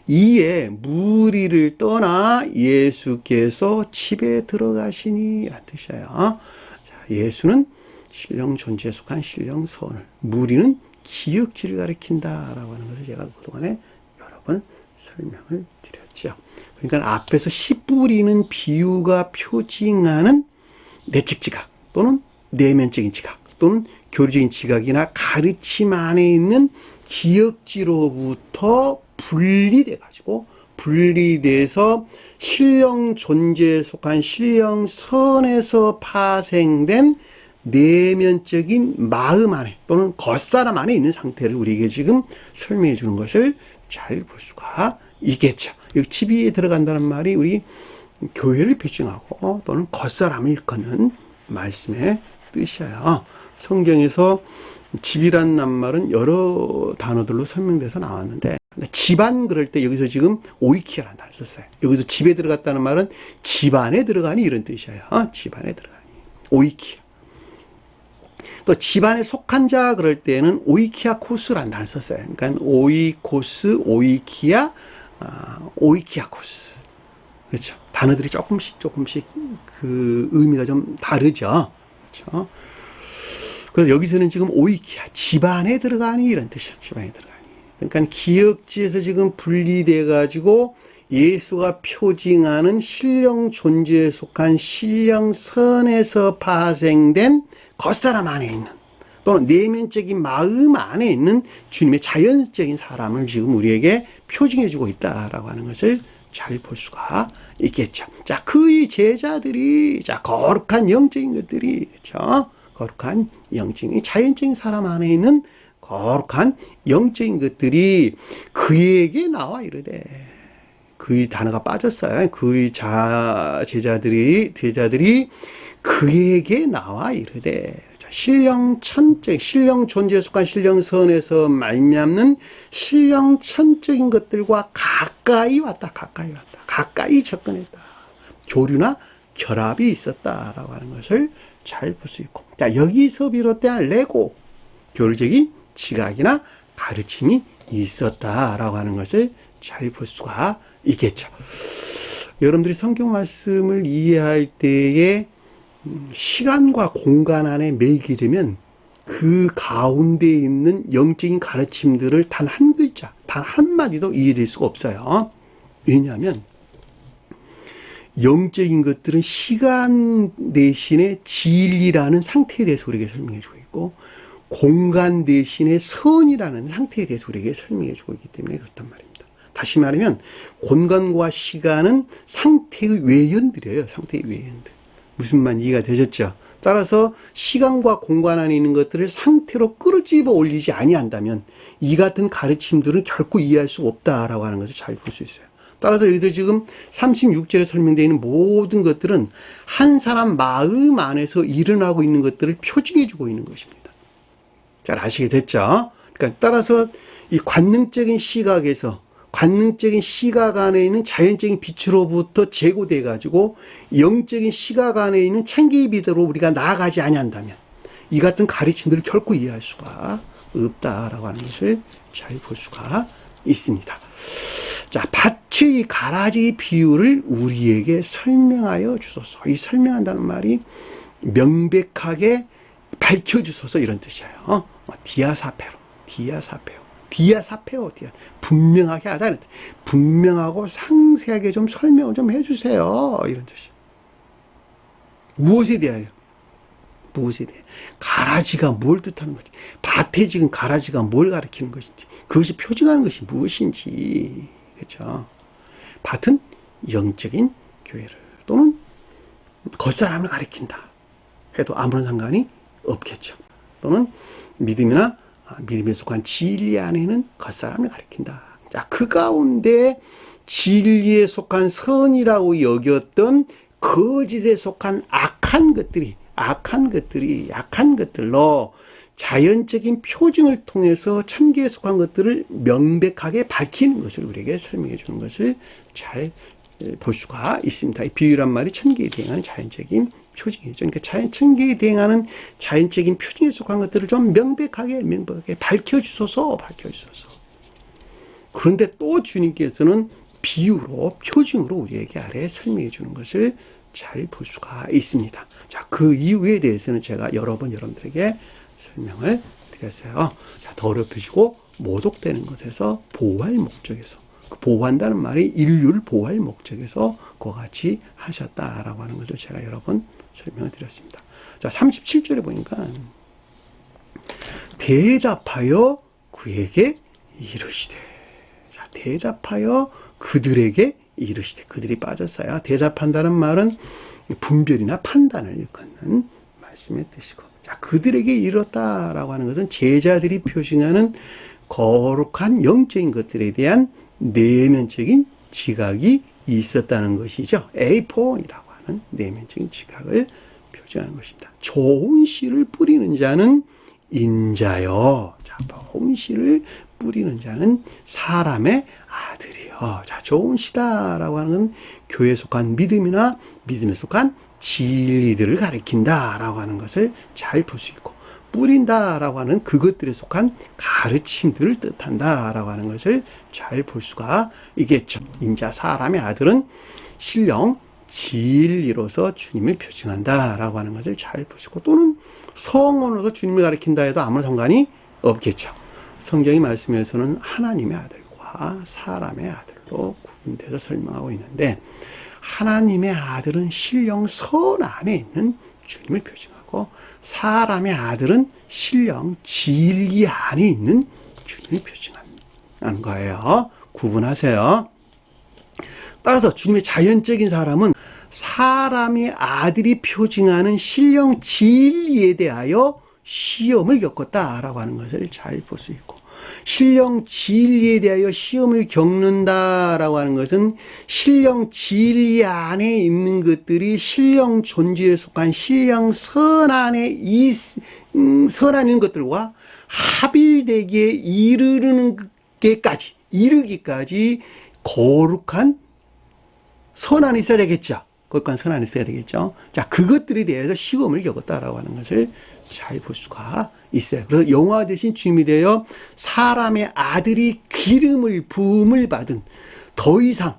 이에 무리를 떠나 예수께서 집에 들어가시니 라는 뜻이에요. 자, 예수는 신령 존재에 속한 신령 선을, 무리는 기역지를 가리킨다라고 하는 것을 제가 그동안에 여러 번 설명을 드렸죠. 그러니까 앞에서 씨 뿌리는 비유가 표징하는 내적 지각 또는 내면적인 지각 또는 교리적인 지각이나 가르침 안에 있는 기역지로부터 분리돼서 신령 존재에 속한 신령 선에서 파생된 내면적인 마음 안에 또는 겉사람 안에 있는 상태를 우리에게 지금 설명해 주는 것을 잘 볼 수가 있겠죠. 여기 집에 들어간다는 말이 우리 교회를 표징하고 또는 겉사람을 일컫는 말씀의 뜻이에요. 성경에서 집이란 말은 여러 단어들로 설명돼서 나왔는데, 집안 그럴 때 여기서 지금 오이키아라는 단어를 썼어요. 여기서 집에 들어갔다는 말은 집안에 들어가니 이런 뜻이에요. 집안에 들어가니. 오이키아. 또 집안에 속한 자 그럴 때는 오이키아 코스라는 단어를 썼어요. 그러니까 오이코스, 오이키아, 오이키아 코스. 그렇죠. 단어들이 조금씩 그 의미가 좀 다르죠. 그렇죠. 그래서 여기서는 지금 오이키아, 집안에 들어가니 이런 뜻이야. 집안에 들어가니. 그러니까 기역지에서 지금 분리돼가지고 예수가 표징하는 신령 존재에 속한 신령 선에서 파생된 겉사람 안에 있는 또는 내면적인 마음 안에 있는 주님의 자연적인 사람을 지금 우리에게 표징해주고 있다라고 하는 것을 잘 볼 수가 있겠죠. 자, 그의 제자들이, 자, 거룩한 영적인 것들이, 그렇죠? 거룩한 영적인, 자연적인 사람 안에 있는 거룩한 영적인 것들이 그에게 나와 이르되, 그의 단어가 빠졌어요. 그의 제자들이 그에게 나와 이르되, 신령 존재에 속한 신령선에서 말미암는 신령 천적인 것들과 가까이 접근했다. 교류나 결합이 있었다라고 하는 것을 잘 볼 수 있고, 자, 여기서 비롯된 레고, 교류적인 지각이나 가르침이 있었다라고 하는 것을 잘 볼 수가 있겠죠. 여러분들이 성경 말씀을 이해할 때에 시간과 공간 안에 매이게 되면 그 가운데 있는 영적인 가르침들을 단 한 글자, 단 한마디도 이해될 수가 없어요. 왜냐하면 영적인 것들은 시간 대신에 진리라는 상태에 대해서 우리에게 설명해 주고 있고, 공간 대신에 선이라는 상태에 대해서 우리에게 설명해 주고 있기 때문에 그렇단 말입니다. 다시 말하면 공간과 시간은 상태의 외연들이에요. 상태의 외연들. 무슨 말 이해가 되셨죠? 따라서 시간과 공간 안에 있는 것들을 상태로 끌어집어 올리지 아니한다면 이 같은 가르침들은 결코 이해할 수 없다라고 하는 것을 잘 볼 수 있어요. 따라서 여기서 지금 36절에 설명되어 있는 모든 것들은 한 사람 마음 안에서 일어나고 있는 것들을 표징해 주고 있는 것입니다. 잘 아시게 됐죠? 그러니까 따라서 이 관능적인 시각에서, 관능적인 시각 안에 있는 자연적인 빛으로부터 제고돼 가지고 영적인 시각 안에 있는 창기의 빛으로 우리가 나아가지 아니한다면 이 같은 가르침들을 결코 이해할 수가 없다라고 하는 것을 잘 볼 수가 있습니다. 자, 밭의 가라지 비유를 우리에게 설명하여 주소서. 이 설명한다는 말이 명백하게 밝혀주소서 이런 뜻이에요. 디아사페오. 분명하게 하자. 분명하고 상세하게 좀 설명을 좀 해주세요. 이런 뜻이에요. 무엇에 대하여? 가라지가 뭘 뜻하는 거지? 밭에 지금 가라지가 뭘 가리키는 것인지, 그것이 표징하는 것이 무엇인지, 그렇죠? 밭은 영적인 교회를 또는 겉사람을 가리킨다 해도 아무런 상관이 없겠죠. 또는 믿음이나 믿음에 속한 진리 안에는 겉사람을 가리킨다. 자, 그 가운데 진리에 속한 선이라고 여겼던 거짓에 속한 약한 것들로 자연적인 표징을 통해서 천계에 속한 것들을 명백하게 밝히는 것을 우리에게 설명해 주는 것을 잘 볼 수가 있습니다. 이 비유란 말이 천계에 대응하는 자연적인 표징이죠. 그러니까 천계에 대응하는 자연적인 표징에 속한 것들을 좀 명백하게 밝혀주소서. 그런데 또 주님께서는 비유로, 표징으로 우리에게 아래 설명해 주는 것을 잘 볼 수가 있습니다. 자, 그 이유에 대해서는 제가 여러 번 여러분들에게 설명을 드렸어요. 자, 더럽혀지고 모독되는 것에서 보호할 목적에서, 보호한다는 말이 인류를 보호할 목적에서 그와 같이 하셨다라고 하는 것을 제가 여러 번 설명을 드렸습니다. 자, 37절에 보니까 대답하여 그에게 이르시되. 자, 대답하여 그들에게 이르시되. 그들이 빠졌어요. 대답한다는 말은 분별이나 판단을 일컫는 말씀의 뜻이고, 자, 그들에게 이르렀다라고 하는 것은 제자들이 표징하는 거룩한 영적인 것들에 대한 내면적인 지각이 있었다는 것이죠. A4이라고 하는 내면적인 지각을 표징하는 것입니다. 좋은 씨를 뿌리는 자는 인자요. 자, 좋은 씨를 뿌리는 자는 사람의 아들이요. 자, 좋은 씨다라고 하는 건 교회에 속한 믿음이나 믿음에 속한 진리들을 가리킨다라고 하는 것을 잘 볼 수 있고, 뿌린다라고 하는 그것들에 속한 가르침들을 뜻한다라고 하는 것을 잘 볼 수가 있겠죠. 인자 사람의 아들은 신령 진리로서 주님을 표징한다라고 하는 것을 잘 볼 수 있고, 또는 성원으로서 주님을 가리킨다 해도 아무런 상관이 없겠죠. 성경이 말씀에서는 하나님의 아들과 사람의 아들로 구분돼서 설명하고 있는데, 하나님의 아들은 신령 선 안에 있는 주님을 표징하고, 사람의 아들은 신령 진리 안에 있는 주님을 표징하는 거예요. 구분하세요. 따라서 주님의 자연적인 사람은 사람의 아들이 표징하는 신령 진리에 대하여 시험을 겪었다라고 하는 것을 잘 볼 수 있고, 신령 진리에 대하여 시험을 겪는다라고 하는 것은 신령 진리 안에 있는 것들이 신령 존재에 속한 신령 선 안에 선 안에 있는 것들과 합일되기에 이르기까지 거룩한 선 안에 있어야 되겠죠. 거룩한 선 안에 있어야 되겠죠. 자, 그것들에 대해서 시험을 겪었다라고 하는 것을 잘 볼 수가 있어요. 그래서 영화 대신 주님이 되어 사람의 아들이 부음을 받은, 더 이상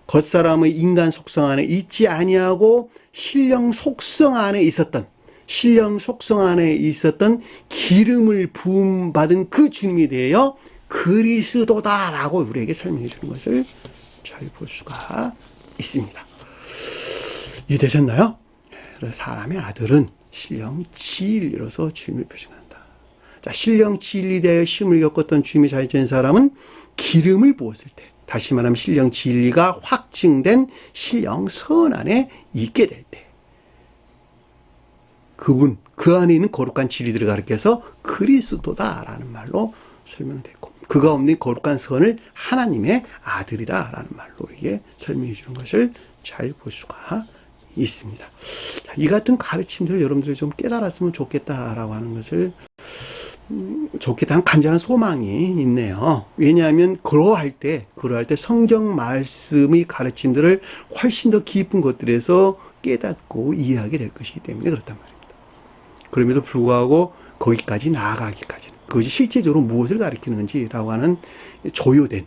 겉사람의 인간 속성 안에 있지 아니하고 신령 속성 안에 있었던 기름을 부음 받은 그 주님이 되어 그리스도다라고 우리에게 설명해 주는 것을 잘 볼 수가 있습니다. 이해되셨나요? 사람의 아들은 신령 진리로서 주님을 표징한다. 자, 신령 진리에 대하여 시험을 겪었던 주님의 자연적인 사람은 기름을 부었을 때, 다시 말하면 신령 진리가 확증된 신령 선 안에 있게 될 때, 그 안에 있는 거룩한 진리들을 가리켜서 그리스도다라는 말로 설명됐고, 그가 없는 거룩한 선을 하나님의 아들이다라는 말로 이게 설명해 주는 것을 잘 볼 수가 있습니다. 자, 이 같은 가르침들을 여러분들이 좀 깨달았으면 좋겠다라고 하는 것을 좋겠다는 간절한 소망이 있네요. 왜냐하면 그러할 때 성경 말씀의 가르침들을 훨씬 더 깊은 것들에서 깨닫고 이해하게 될 것이기 때문에 그렇단 말입니다. 그럼에도 불구하고 거기까지 나아가기까지는, 그것이 실제적으로 무엇을 가리키는지라고 하는 조효된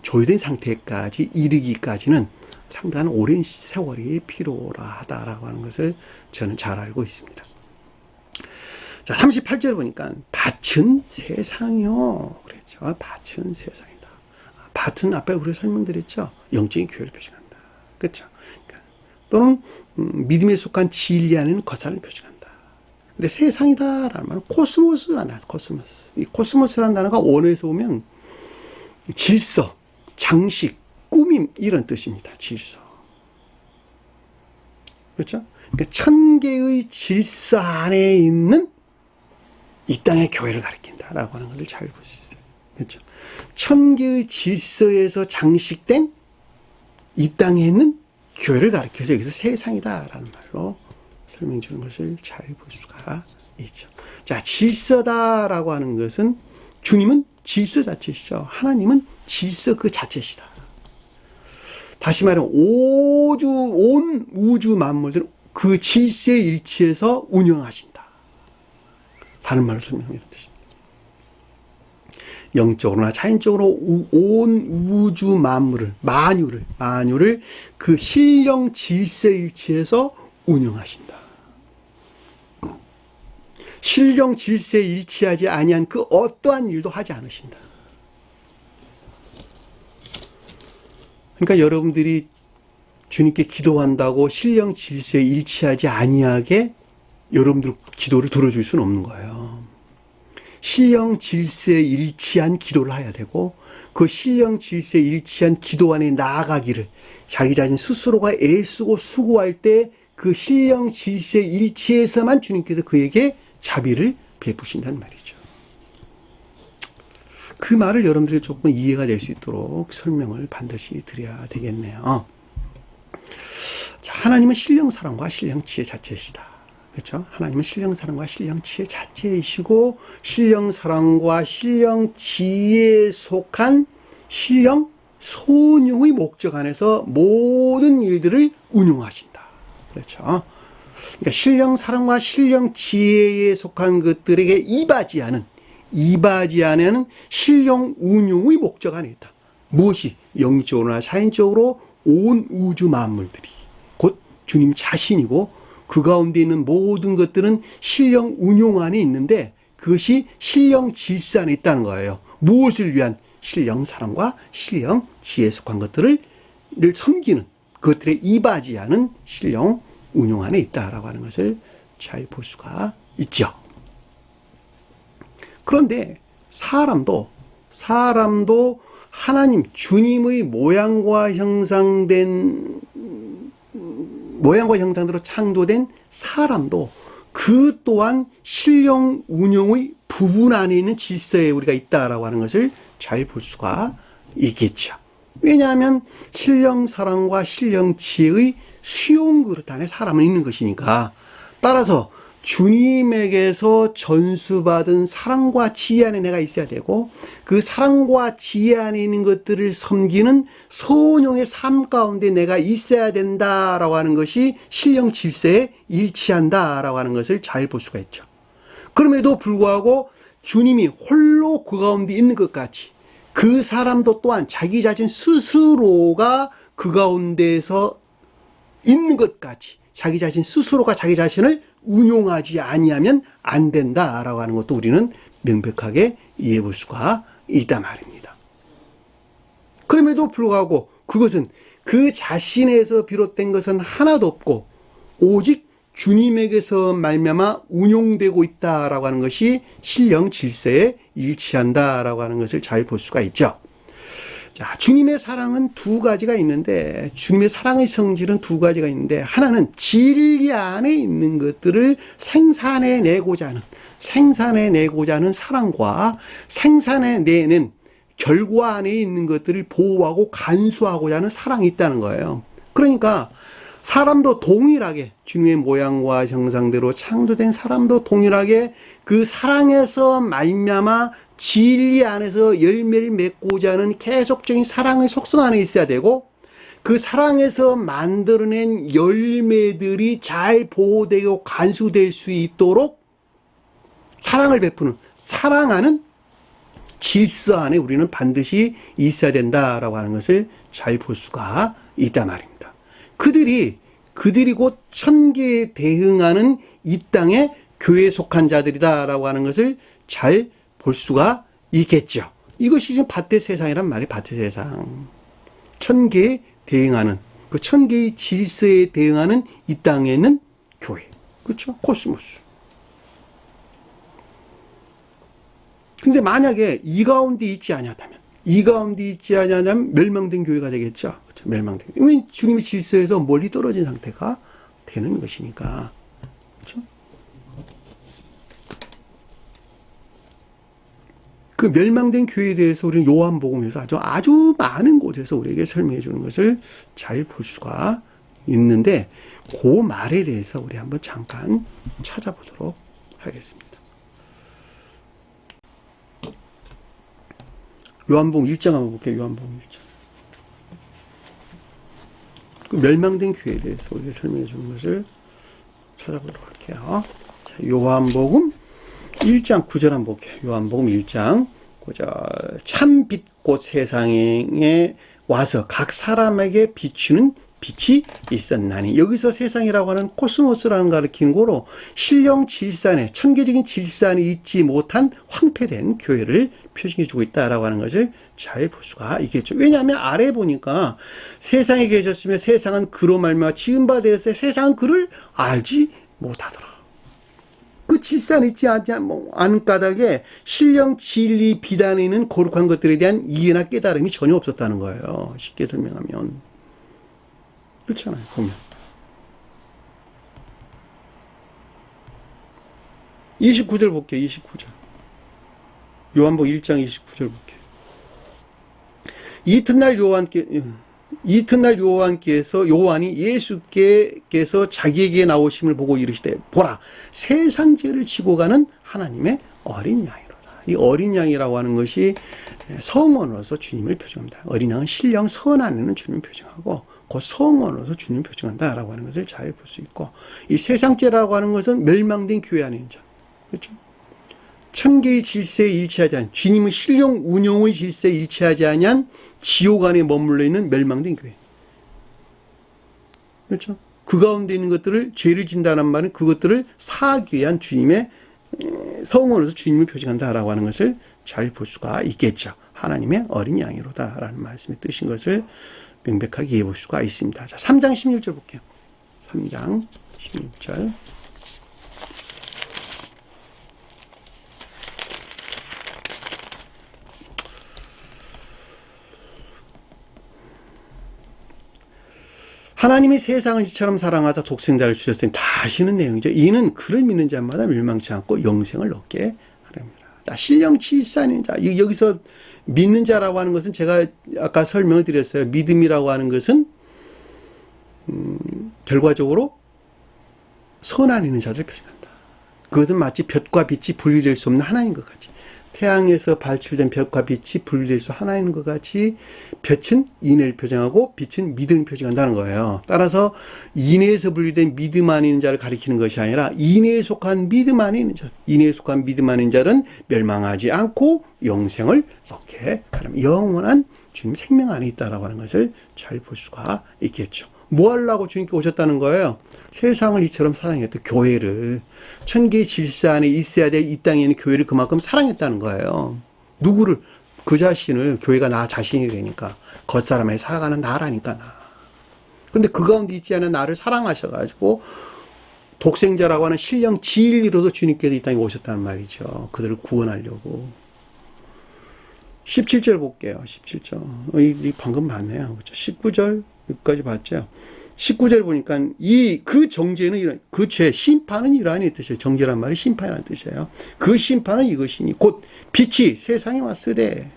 조율된 상태까지 이르기까지는 상당한 오랜 세월이 필요하다라고 하는 것을 저는 잘 알고 있습니다. 자, 38절 보니까 밭은 세상이요. 그랬죠. 밭은 세상이다. 밭은 앞에 우리 설명드렸죠. 영적인 교회를 표현한다. 그렇죠. 그러니까, 또는 믿음에 속한 진리 안에는 거사를 표현한다. 근데 세상이다라는 말은 코스모스라는 단어, 코스모스. 이 코스모스라는 단어가 원어에서 보면 질서, 장식, 꾸밈 이런 뜻입니다. 질서. 그렇죠? 그러니까 천개의 질서 안에 있는 이 땅의 교회를 가리킨다라고 하는 것을 잘 볼 수 있어요. 그렇죠? 천개의 질서에서 장식된 이 땅에 있는 교회를 가리켜서 여기서 세상이다라는 말로 설명 주는 것을 잘 볼 수가 있죠. 자, 질서다라고 하는 것은 주님은 질서 자체시죠. 하나님은 질서 그 자체시다. 다시 말하면 온 우주 만물들은 그 질서의 일치에서 운영하신다. 다른 말로 설명하면 이런 뜻입니다. 영적으로나 자연적으로 온 우주 만유를 그 신령 질서의 일치에서 운영하신다. 신령 질서에 일치하지 아니한 그 어떠한 일도 하지 않으신다. 그러니까 여러분들이 주님께 기도한다고 신령 질서에 일치하지 아니하게 여러분들 기도를 들어줄 수는 없는 거예요. 신령 질서에 일치한 기도를 해야 되고 그 신령 질서에 일치한 기도 안에 나아가기를 자기 자신 스스로가 애쓰고 수고할 때 그 신령 질서에 일치해서만 주님께서 그에게 자비를 베푸신다는 말이죠. 그 말을 여러분들이 조금 이해가 될 수 있도록 설명을 반드시 드려야 되겠네요. 자, 하나님은 신령 사랑과 신령 지혜 자체이시다. 그렇죠? 하나님은 신령 사랑과 신령 지혜 자체이시고 신령 사랑과 신령 지혜에 속한 신령 소운용의 목적 안에서 모든 일들을 운용하신다. 그렇죠? 그러니까 신령 사랑과 신령 지혜에 속한 것들에게 이바지하는 신령 운용의 목적 안에 있다. 무엇이? 영적으로나 자연적으로 온 우주 만물들이 곧 주님 자신이고 그 가운데 있는 모든 것들은 신령 운용 안에 있는데 그것이 신령 질서 안에 있다는 거예요. 무엇을 위한? 신령 사랑과 신령 지혜에 속한 것들을 섬기는 그것들에 이바지하는 신령 운용 안에 있다라고 하는 것을 잘 볼 수가 있죠. 그런데 사람도 하나님 주님의 모양과 형상대로 창조된 사람도 그 또한 신령 운용의 부분 안에 있는 질서에 우리가 있다라고 하는 것을 잘 볼 수가 있겠죠. 왜냐하면 신령 사랑과 신령 지혜의 수용 그릇 안에 사람은 있는 것이니까. 따라서 주님에게서 전수받은 사랑과 지혜 안에 내가 있어야 되고 그 사랑과 지혜 안에 있는 것들을 섬기는 소원용의 삶 가운데 내가 있어야 된다라고 하는 것이 신령 질서에 일치한다라고 하는 것을 잘 볼 수가 있죠. 그럼에도 불구하고 주님이 홀로 그 가운데 있는 것 같이 그 사람도 또한 자기 자신 스스로가 그 가운데에서 있는 것 같이 자기 자신 스스로가 자기 자신을 운용하지 아니하면 안 된다라고 하는 것도 우리는 명백하게 이해해 볼 수가 있단 말입니다. 그럼에도 불구하고 그것은 그 자신에서 비롯된 것은 하나도 없고 오직 주님에게서 말미암아 운용되고 있다라고 하는 것이 신령 질서에 일치한다라고 하는 것을 잘 볼 수가 있죠. 자, 주님의 사랑은 두 가지가 있는데 주님의 사랑의 성질은 두 가지가 있는데 하나는 진리 안에 있는 것들을 생산해내고자 하는 사랑과 생산해내는 결과 안에 있는 것들을 보호하고 간수하고자 하는 사랑이 있다는 거예요. 그러니까 사람도 동일하게 주님의 모양과 형상대로 창조된 사람도 동일하게 그 사랑에서 말미암아 진리 안에서 열매를 맺고자 하는 계속적인 사랑의 속성 안에 있어야 되고 그 사랑에서 만들어낸 열매들이 잘 보호되고 간수될 수 있도록 사랑을 베푸는 사랑하는 질서 안에 우리는 반드시 있어야 된다라고 하는 것을 잘 볼 수가 있단 말입니다. 그들이 곧 천계에 대응하는 이 땅의 교회에 속한 자들이다라고 하는 것을 잘 볼 수가 있겠죠. 이것이 지금 밭의 세상이란 말이에요. 밭의 세상. 천계에 대응하는, 그 천계의 질서에 대응하는 이 땅에 있는 교회. 그렇죠? 코스모스. 근데 만약에 이 가운데 있지 아니하다면, 멸망된 교회가 되겠죠. 그렇죠? 멸망된 교회. 왜 주님의 질서에서 멀리 떨어진 상태가 되는 것이니까. 그렇죠? 그 멸망된 교회에 대해서 우리는 요한복음에서 아주 많은 곳에서 우리에게 설명해 주는 것을 잘 볼 수가 있는데, 그 말에 대해서 우리 한번 잠깐 찾아보도록 하겠습니다. 요한복음 1장 한번 볼게요. 요한복음 1장. 그 멸망된 교회에 대해서 우리에게 설명해 주는 것을 찾아보도록 할게요. 자, 요한복음 1장 9절 한번 볼게요. 요한복음 1장 9절. 참 빛곧 세상에 와서 각 사람에게 비추는 빛이 있었나니. 여기서 세상이라고 하는 코스모스라는 가르치는 거로 신령 질산에, 천계적인 질산에 있지 못한 황폐된 교회를 표시해 주고 있다라고 하는 것을 잘 볼 수가 있겠죠. 왜냐하면 아래 보니까 세상에 계셨으며 세상은 그로 말미암아 지은 바 되었으되 세상은 그를 알지 못하더라. 그 질산에 있지 않은 까닭에 신령, 진리, 비단에 있는 거룩한 것들에 대한 이해나 깨달음이 전혀 없었다는 거예요. 쉽게 설명하면. 그렇잖아요, 보면. 29절 볼게요, 29절. 요한복음 1장 29절 볼게요. 이튿날 요한이 예수께서 자기에게 나오심을 보고 이르시되 보라 세상 죄를 지고 가는 하나님의 어린 양이로다. 이 어린 양이라고 하는 것이 성원으로서 주님을 표정합니다. 어린 양은 신령 선안에는 주님을 표정하고 그 성원으로서 주님을 표정한다라고 하는 것을 잘 볼 수 있고, 이 세상 죄라고 하는 것은 멸망된 교회 안에 있는 자. 그렇죠? 천계의 질서에 일치하지 않은, 주님은 신령 운용의 질서에 일치하지 아니한 지옥 안에 머물러 있는 멸망된 교회. 그렇죠? 그 가운데 있는 것들을, 죄를 진다는 말은 그것들을 사하기 위한 주님의 성원으로서 주님을 표징한다라고 하는 것을 잘 볼 수가 있겠죠. 하나님의 어린 양이로다라는 말씀의 뜻인 것을 명백하게 이해해 볼 수가 있습니다. 자, 3장 16절 볼게요. 3장 16절. 하나님이 세상을 이처럼 사랑하사 독생자를 주셨으니 다 아시는 내용이죠. 이는 그를 믿는 자마다 멸망치 않고 영생을 얻게 하렵니다. 자, 신령 칠산인 자. 여기서 믿는 자라고 하는 것은 제가 아까 설명을 드렸어요. 믿음이라고 하는 것은 결과적으로 선 안에 있는 자들을 표현한다. 그것은 마치 볕과 빛이 분리될 수 없는 하나인 것 같이, 태양에서 발출된 볕과 빛이 분리될 수 하나인 것 같이 볕은 인애를 표정하고 빛은 믿음을 표정한다는 거예요. 따라서 인애에서 분리된 믿음 안에 있는 자를 가리키는 것이 아니라 인애에 속한 믿음 안에 있는 자, 인애에 속한 믿음 안에 있는 자는 멸망하지 않고 영생을 얻게 하려면 영원한 주님 생명 안에 있다라고 하는 것을 잘 볼 수가 있겠죠. 뭐 하려고 주님께 오셨다는 거예요? 세상을 이처럼 사랑했던 교회를, 천계의 질서 안에 있어야 될 이 땅에 있는 교회를 그만큼 사랑했다는 거예요. 누구를? 그 자신을. 교회가 나 자신이 되니까. 겉사람에 살아가는 나라니까 나. 근데 그 가운데 있지 않은 나를 사랑하셔가지고 독생자라고 하는 신령 진리로도 주님께서 이 땅에 오셨다는 말이죠. 그들을 구원하려고. 17절 볼게요. 17절. 이 방금 봤네요. 19절 여기까지 봤죠. 19절 보니까 그 정죄는 이런, 그 죄, 심판은 이러하니 뜻이에요. 정죄란 말이 심판이라는 뜻이에요. 그 심판은 이것이니 곧 빛이 세상에 왔으되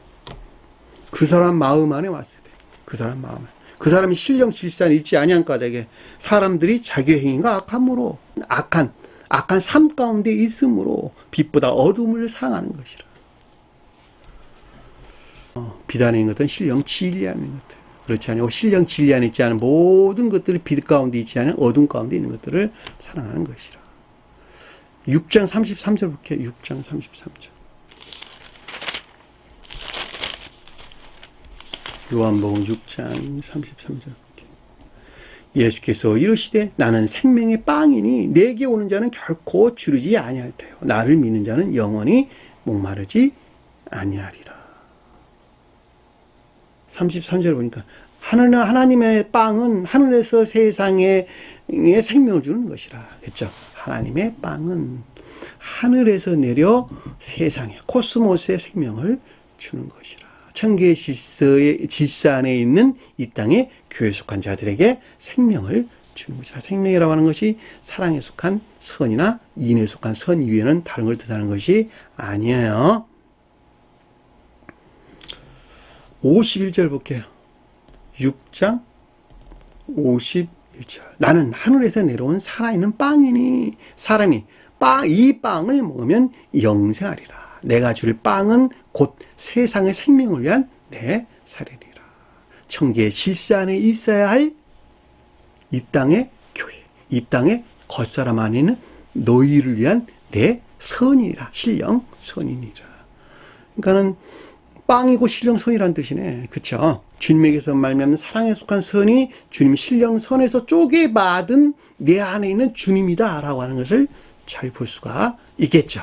그 사람 마음 안에 왔으되, 그 사람 마음 안에, 그 사람이 신령 질산이 있지 아니한 까닭에 사람들이 자기 행위가 악함으로, 악한 삶 가운데 있으므로 빛보다 어둠을 사랑하는 것이라. 비단에 있는 것은 신령 진리하는 것들, 그렇지 않고 신령 진리 안에 있지 않은 모든 것들을 빛 가운데 있지 않은 어둠 가운데 있는 것들을 사랑하는 것이라. 6장 33절 볼게요. 6장 33절. 요한복음 6장 33절. 예수께서 이르시되 나는 생명의 빵이니 내게 오는 자는 결코 주르지 아니할 테요 나를 믿는 자는 영원히 목마르지 아니하리라. 33절 보니까 하나님의 빵은 하늘에서 세상에 생명을 주는 것이라. 그렇죠? 하나님의 빵은 하늘에서 내려 세상에 코스모스의 생명을 주는 것이라. 천계의 질서 안에 있는 이 땅의 교회에 속한 자들에게 생명을 주는 것이라. 생명이라고 하는 것이 사랑에 속한 선이나 인에 속한 선 이외에는 다른 걸 뜻하는 것이 아니에요. 51절 볼게요. 6장 51절. 나는 하늘에서 내려온 살아있는 빵이니 사람이 이 빵을 먹으면 영생하리라. 내가 줄 빵은 곧 세상의 생명을 위한 내 살이니라. 천계의 질서 안에 있어야 할 이 땅의 교회, 이 땅의 겉사람 안에 있는 너희를 위한 내 선이라. 신령 선이니라. 그러니까는 빵이고 신령 선이란 뜻이네. 그쵸? 주님에게서 말미암는 사랑에 속한 선이 주님 신령 선에서 쪼개받은 내 안에 있는 주님이다 라고 하는 것을 잘 볼 수가 있겠죠.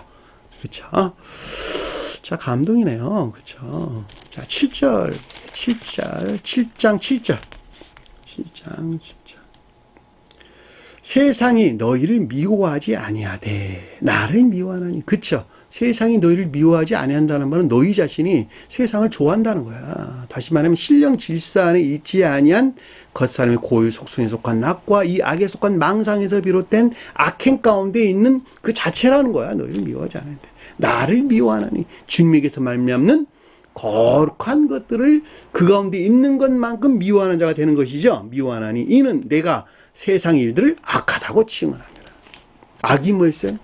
그쵸? 자, 감동이네요. 그쵸? 자, 7장 7절. 세상이 너희를 미워하지 아니하되 나를 미워하나니. 그쵸? 세상이 너희를 미워하지 아니한다는 말은 너희 자신이 세상을 좋아한다는 거야. 다시 말하면 신령 질서 안에 있지 아니한 겉사람의 고유 속성에 속한 악과 이 악에 속한 망상에서 비롯된 악행 가운데 있는 그 자체라는 거야. 너희를 미워하지 않는데 나를 미워하나니. 주님에게서 말미암는 거룩한 것들을 그 가운데 있는 것만큼 미워하는 자가 되는 것이죠. 미워하나니 이는 내가 세상 일들을 악하다고 칭언하니라. 악이 뭐였어요?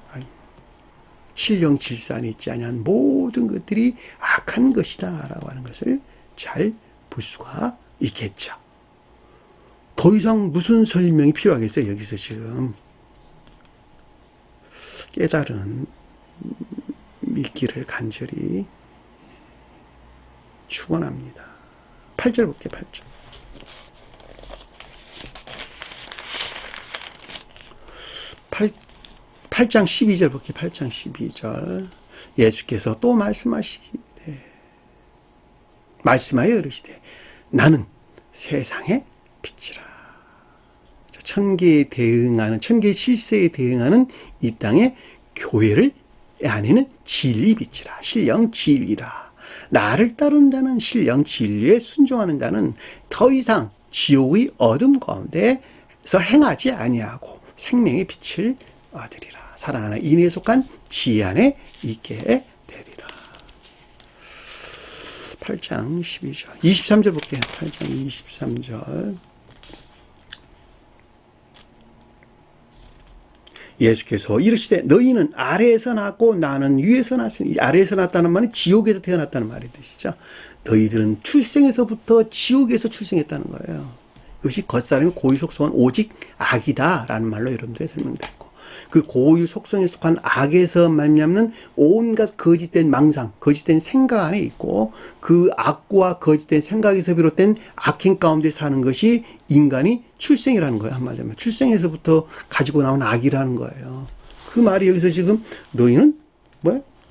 신령 질서 안에 있지 아니한 모든 것들이 악한 것이다 라고 하는 것을 잘 볼 수가 있겠죠. 더 이상 무슨 설명이 필요하겠어요? 여기서 지금 깨달은 믿기를 간절히 축원합니다. 8절 볼게요. 8장 12절 볼게요. 8장 12절. 예수께서 또 말씀하여 이르시되 나는 세상의 빛이라. 천계에 대응하는, 천계의 실세에 대응하는 이 땅의 교회를 안에는 진리 빛이라. 신령 진리라. 나를 따른다는 신령 진리에 순종하는 자는 더 이상 지옥의 어둠 가운데서 행하지 아니하고 생명의 빛을 얻으리라. 사랑하는 인에 속한 지혜 안에 있게 되리라. 8장 12절. 23절 볼게요. 8장 23절. 예수께서 이르시되 너희는 아래에서 났고 나는 위에서 났으니. 아래에서 났다는 말은 지옥에서 태어났다는 말의 뜻이죠. 너희들은 출생에서부터 지옥에서 출생했다는 거예요. 이것이 겉사람의 고유 속성은 오직 악이다 라는 말로 여러분들이 설명드렸고, 그 고유 속성에 속한 악에서 말미암는 온갖 거짓된 망상, 거짓된 생각 안에 있고, 그 악과 거짓된 생각에서 비롯된 악행 가운데 사는 것이 인간이 출생이라는 거예요. 한마디로 하면 출생에서부터 가지고 나온 악이라는 거예요. 그 말이 여기서 지금 너희는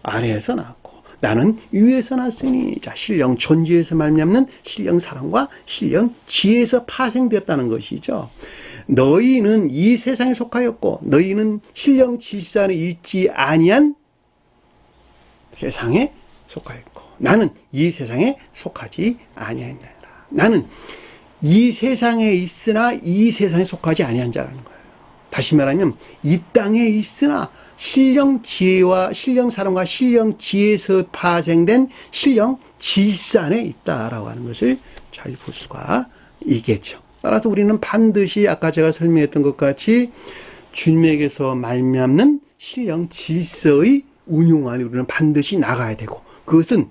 아래에서 나왔고 나는 위에서 났으니. 자, 신령 존재에서 말미암는 신령 사랑과 신령 지혜에서 파생되었다는 것이죠. 너희는 이 세상에 속하였고 너희는 신령 질서 안에 있지 아니한 세상에 속하였고 나는 이 세상에 속하지 아니하니라. 나는 이 세상에 있으나 이 세상에 속하지 아니한 자라는 거예요. 다시 말하면 이 땅에 있으나 신령 지혜와 신령 사랑과 신령 지혜에서 파생된 신령 질서 안에 있다라고 하는 것을 잘 볼 수가 있겠죠. 따라서 우리는 반드시 아까 제가 설명했던 것 같이 주님에게서 말미암는 신령 질서의 운용 안에 우리는 반드시 나가야 되고, 그것은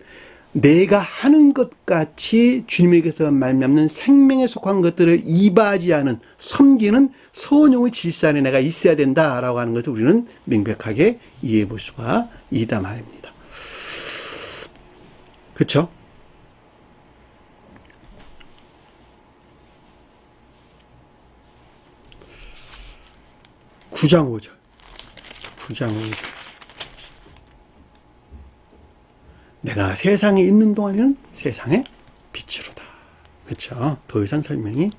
내가 하는 것 같이 주님에게서 말미암는 생명에 속한 것들을 이바지하는, 섬기는 선용의 질서 안에 내가 있어야 된다라고 하는 것을 우리는 명백하게 이해해 볼 수가 있다 말입니다. 그렇죠? 9장 5절. 9장 5절. 내가 세상에 있는 동안에는 세상의 빛이로다. 그렇죠? 더 이상 설명이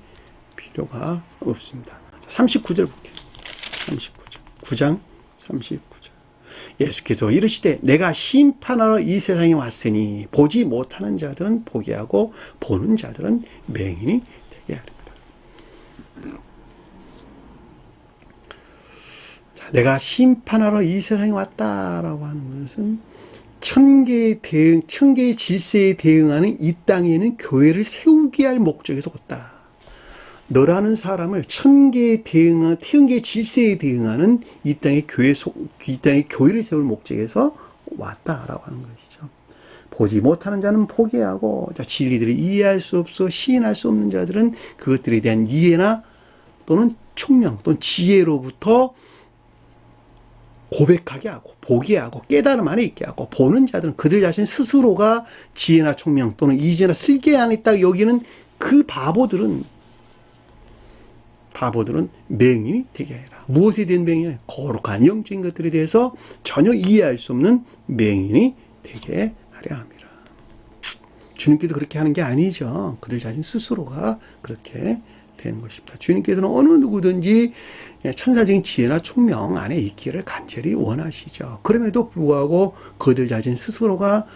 필요가 없습니다. 39절 볼게요. 39절. 9장 39절. 예수께서 이르시되 내가 심판하러 이 세상에 왔으니 보지 못하는 자들은 보게 하고 보는 자들은 맹인이 되게 하리라. 자, 내가 심판하러 이 세상에 왔다라고 하는 것은 천계의 질서에 대응하는 이 땅에는 교회를 세우게 할 목적에서 왔다. 너라는 사람을 천계의 질서에 대응하는 이 땅의 교회를 세울 목적에서 왔다라고 하는 것이죠. 보지 못하는 자는 보게 하고, 진리들을 이해할 수 없어 시인할 수 없는 자들은 그것들에 대한 이해나 또는 총명 또는 지혜로부터 고백하게 하고 보게 하고 깨달음 안에 있게 하고, 보는 자들은 그들 자신 스스로가 지혜나 총명 또는 이제나 슬기 안에 있다 여기는 그 바보들은 맹인이 되게 하라. 무엇에 대한 맹인이냐? 거룩한 영적인 것들에 대해서 전혀 이해할 수 없는 맹인이 되게 하려 합니다. 주님께도 그렇게 하는 게 아니죠. 그들 자신 스스로가 그렇게 되는 것입니다. 주님께서는 어느 누구든지 천사적인 지혜나 총명 안에 있기를 간절히 원하시죠. 그럼에도 불구하고 그들 자신 스스로가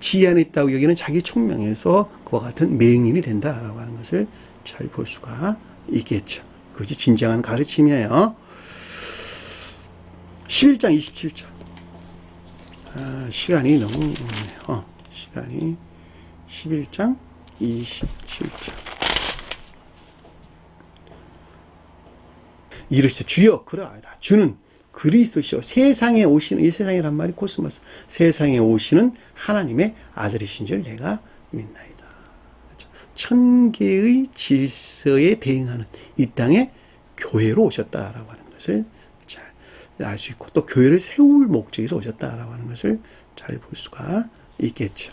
지혜 안에 있다고 여기는 자기 총명에서 그와 같은 맹인이 된다라고 하는 것을 잘 볼 수가 있겠죠. 그것이 진정한 가르침이에요. 11장 27절. 시간이 너무 없네요. 시간이 11장 27절. 이르시되 주여 그러하다. 주는 그리스도시요 세상에 오시는, 이 세상이란 말이 코스모스, 세상에 오시는 하나님의 아들이신 줄 내가 믿나이다. 천계의 질서에 대응하는 이 땅에 교회로 오셨다라고 하는 것을 잘 알 수 있고, 또 교회를 세울 목적에서 오셨다라고 하는 것을 잘 볼 수가 있겠죠.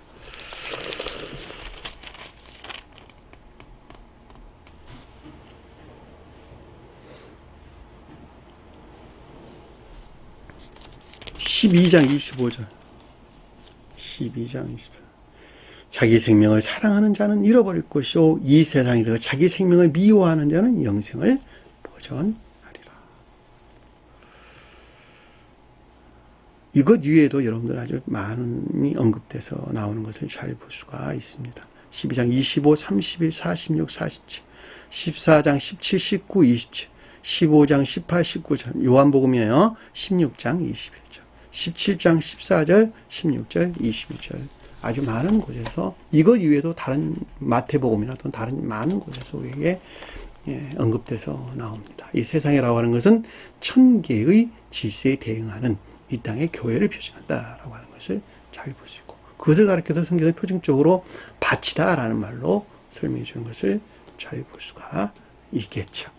(12장 25절) 12장 25절. 자기 생명을 사랑하는 자는 잃어버릴 것이요 이 세상에 들어 자기 생명을 미워하는 자는 영생을 보전하리라. 이것 위에도 여러분들 아주 많이 언급돼서 나오는 것을 잘 볼 수가 있습니다. 12장 25, 31, 46, 47, 14장 17, 19, 27, 15장 18, 19절, 요한복음이에요. 16장 21절, 17장 14절, 16절, 21절. 아주 많은 곳에서 이것 이외에도 다른 마태복음이나 또는 다른 많은 곳에서 우리에게 언급돼서 나옵니다. 이 세상이라고 하는 것은 천계의 질서에 대응하는 이 땅의 교회를 표징한다라고 하는 것을 잘 볼 수 있고, 그것을 가리켜서 성경은 표징적으로 바치다라는 말로 설명해 주는 것을 잘 볼 수가 있겠죠.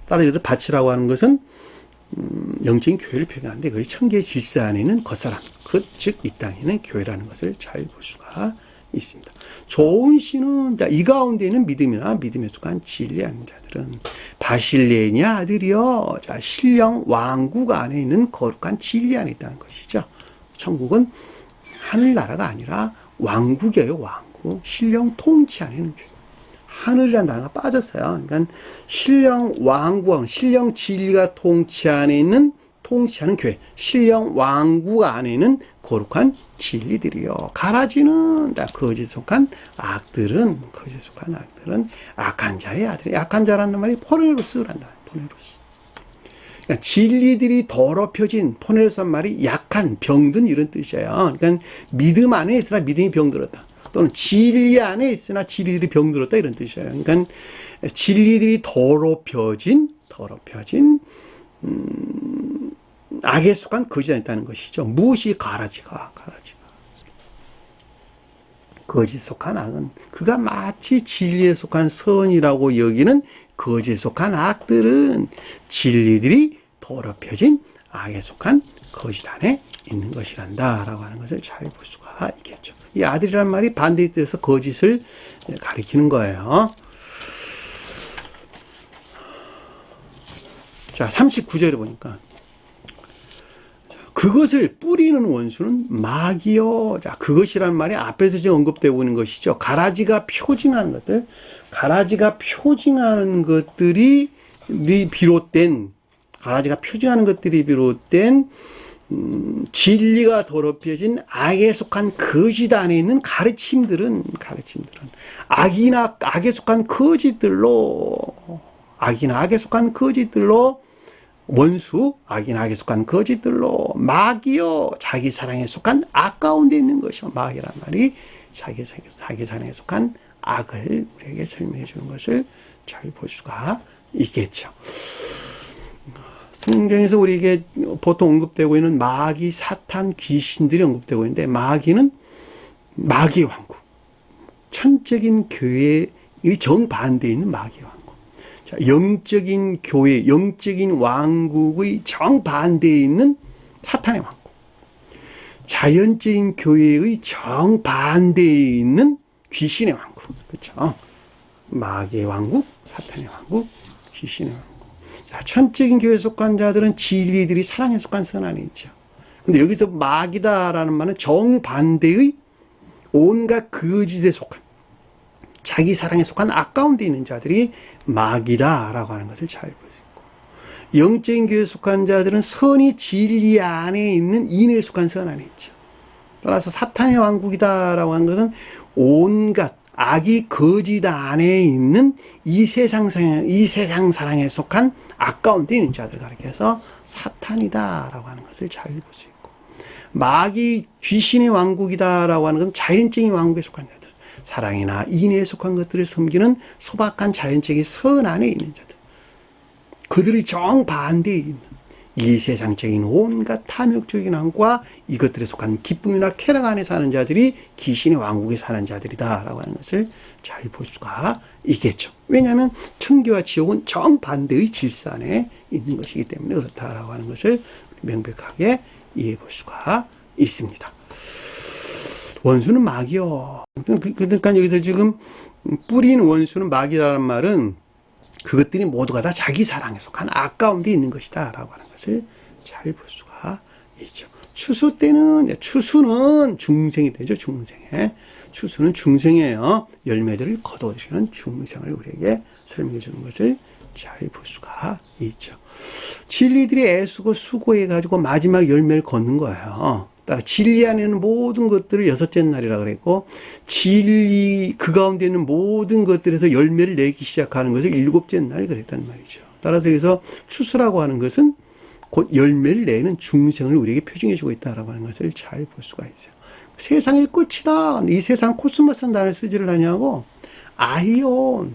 따라서 바치라고 하는 것은 영적인 교회를 표현하는데, 그것이 천계의 질서 안에 있는 겉사람, 즉 이 땅에 있는 교회라는 것을 잘 볼 수가 있습니다. 좋은 시는 이 가운데 있는 믿음이나 믿음에 속한 진리하는 자들은 바실레냐 아들이여, 자, 신령 왕국 안에 있는 거룩한 진리 안에 있다는 것이죠. 천국은 하늘나라가 아니라 왕국이에요. 왕국. 신령 통치 안에 있는 교회. 하늘이라는 단어가 빠졌어요. 그러니까 신령 왕국, 신령 진리가 통치하는 교회, 신령 왕국 안에 있는 거룩한 진리들이요. 가라지는 거짓에 속한 악들은 악한 자의 아들이, 악한 자라는 말이 포네로스란다. 포네로스. 그러니까 진리들이 더럽혀진, 포네로스란 말이 약한, 병든 이런 뜻이에요. 그러니까 믿음 안에 있으나 믿음이 병들었다. 또는 진리 안에 있으나 진리들이 병들었다 이런 뜻이에요. 그러니까 진리들이 더럽혀진 악에 속한 거짓 안에 있다는 것이죠. 무엇이 가라지가 거짓 속한 악은 그가 마치 진리에 속한 선이라고 여기는 거짓에 속한 악들은 진리들이 더럽혀진 악에 속한 거짓 안에 있는 것이란다 라고 하는 것을 잘 볼 수가 있겠죠. 이 아들이라는 말이 반대의 뜻에서 거짓을 가리키는 거예요. 자, 39절에 보니까 그것을 뿌리는 원수는 마귀요. 자, 그것이라는 말이 앞에서 지금 언급되고 있는 것이죠. 가라지가 표징하는 것들, 가라지가 표징하는 것들이 비롯된, 가라지가 표징하는 것들이 비롯된 진리가 더럽혀진 악에 속한 거짓 안에 있는 가르침들은 악에 속한 거짓들로, 악이나 악에 속한 거짓들로, 원수, 악이나 악에 속한 거짓들로, 마귀요, 자기 사랑에 속한 악 가운데 있는 것이요. 마귀란 말이 자기 사랑에 속한 악을 우리에게 설명해 주는 것을 잘 볼 수가 있겠죠. 성경에서 우리에게 보통 언급되고 있는 마귀, 사탄, 귀신들이 언급되고 있는데, 마귀는 마귀의 왕국, 천적인 교회의 정반대에 있는 마귀의 왕국. 자, 영적인 교회, 영적인 왕국의 정반대에 있는 사탄의 왕국. 자연적인 교회의 정반대에 있는 귀신의 왕국. 그렇죠? 마귀의 왕국, 사탄의 왕국, 귀신의 왕국. 자, 천적인 교회에 속한 자들은 진리들이 사랑에 속한 선 안에 있죠. 근데 여기서 마귀다라는 말은 정반대의 온갖 거짓에 속한, 자기 사랑에 속한 악 가운데 있는 자들이 마귀다라고 하는 것을 잘 볼 수 있고, 영적인 교회에 속한 자들은 선이 진리 안에 있는 인에 속한 선 안에 있죠. 따라서 사탄의 왕국이다라고 하는 것은 온갖 악이 거짓 안에 있는 이 세상 사랑에 속한 악 가운데 있는 자들 가리켜서 사탄이다라고 하는 것을 잘 볼 수 있고, 마귀 귀신의 왕국이다라고 하는 것은 자연적인 왕국에 속한 자들, 사랑이나 인애에 속한 것들을 섬기는 소박한 자연적인 선 안에 있는 자들, 그들이 정반대에 있는 이 세상적인 온갖 탐욕적인 왕과 이것들에 속한 기쁨이나 쾌락 안에 사는 자들이 귀신의 왕국에 사는 자들이다라고 하는 것을 잘 볼 수가 있겠죠. 왜냐하면 천교와 지옥은 정반대의 질서 안에 있는 것이기 때문에 그렇다라고 하는 것을 명백하게 이해해 볼 수가 있습니다. 원수는 마귀요. 그러니까 여기서 지금 뿌리는 원수는 마귀라는 말은 그것들이 모두가 다 자기 사랑에 속한 악 가운데 있는 것이다 라고 하는 것을 잘 볼 수가 있죠. 추수는 중생이 되죠. 추수는 중생이에요. 열매들을 거두시는 중생을 우리에게 설명해 주는 것을 잘 볼 수가 있죠. 진리들이 애쓰고 수고해가지고 마지막 열매를 걷는 거예요. 따라 진리 안에 있는 모든 것들을 여섯째 날이라 그랬고, 진리 그 가운데 있는 모든 것들에서 열매를 내기 시작하는 것을 일곱째 날 그랬단 말이죠. 따라서 여기서 추수라고 하는 것은 곧 열매를 내는 중생을 우리에게 표징해 주고 있다라고 하는 것을 잘 볼 수가 있어요. 세상의 끝이다. 이 세상 코스모스는 단어를 쓰지를 하냐고. 아이온.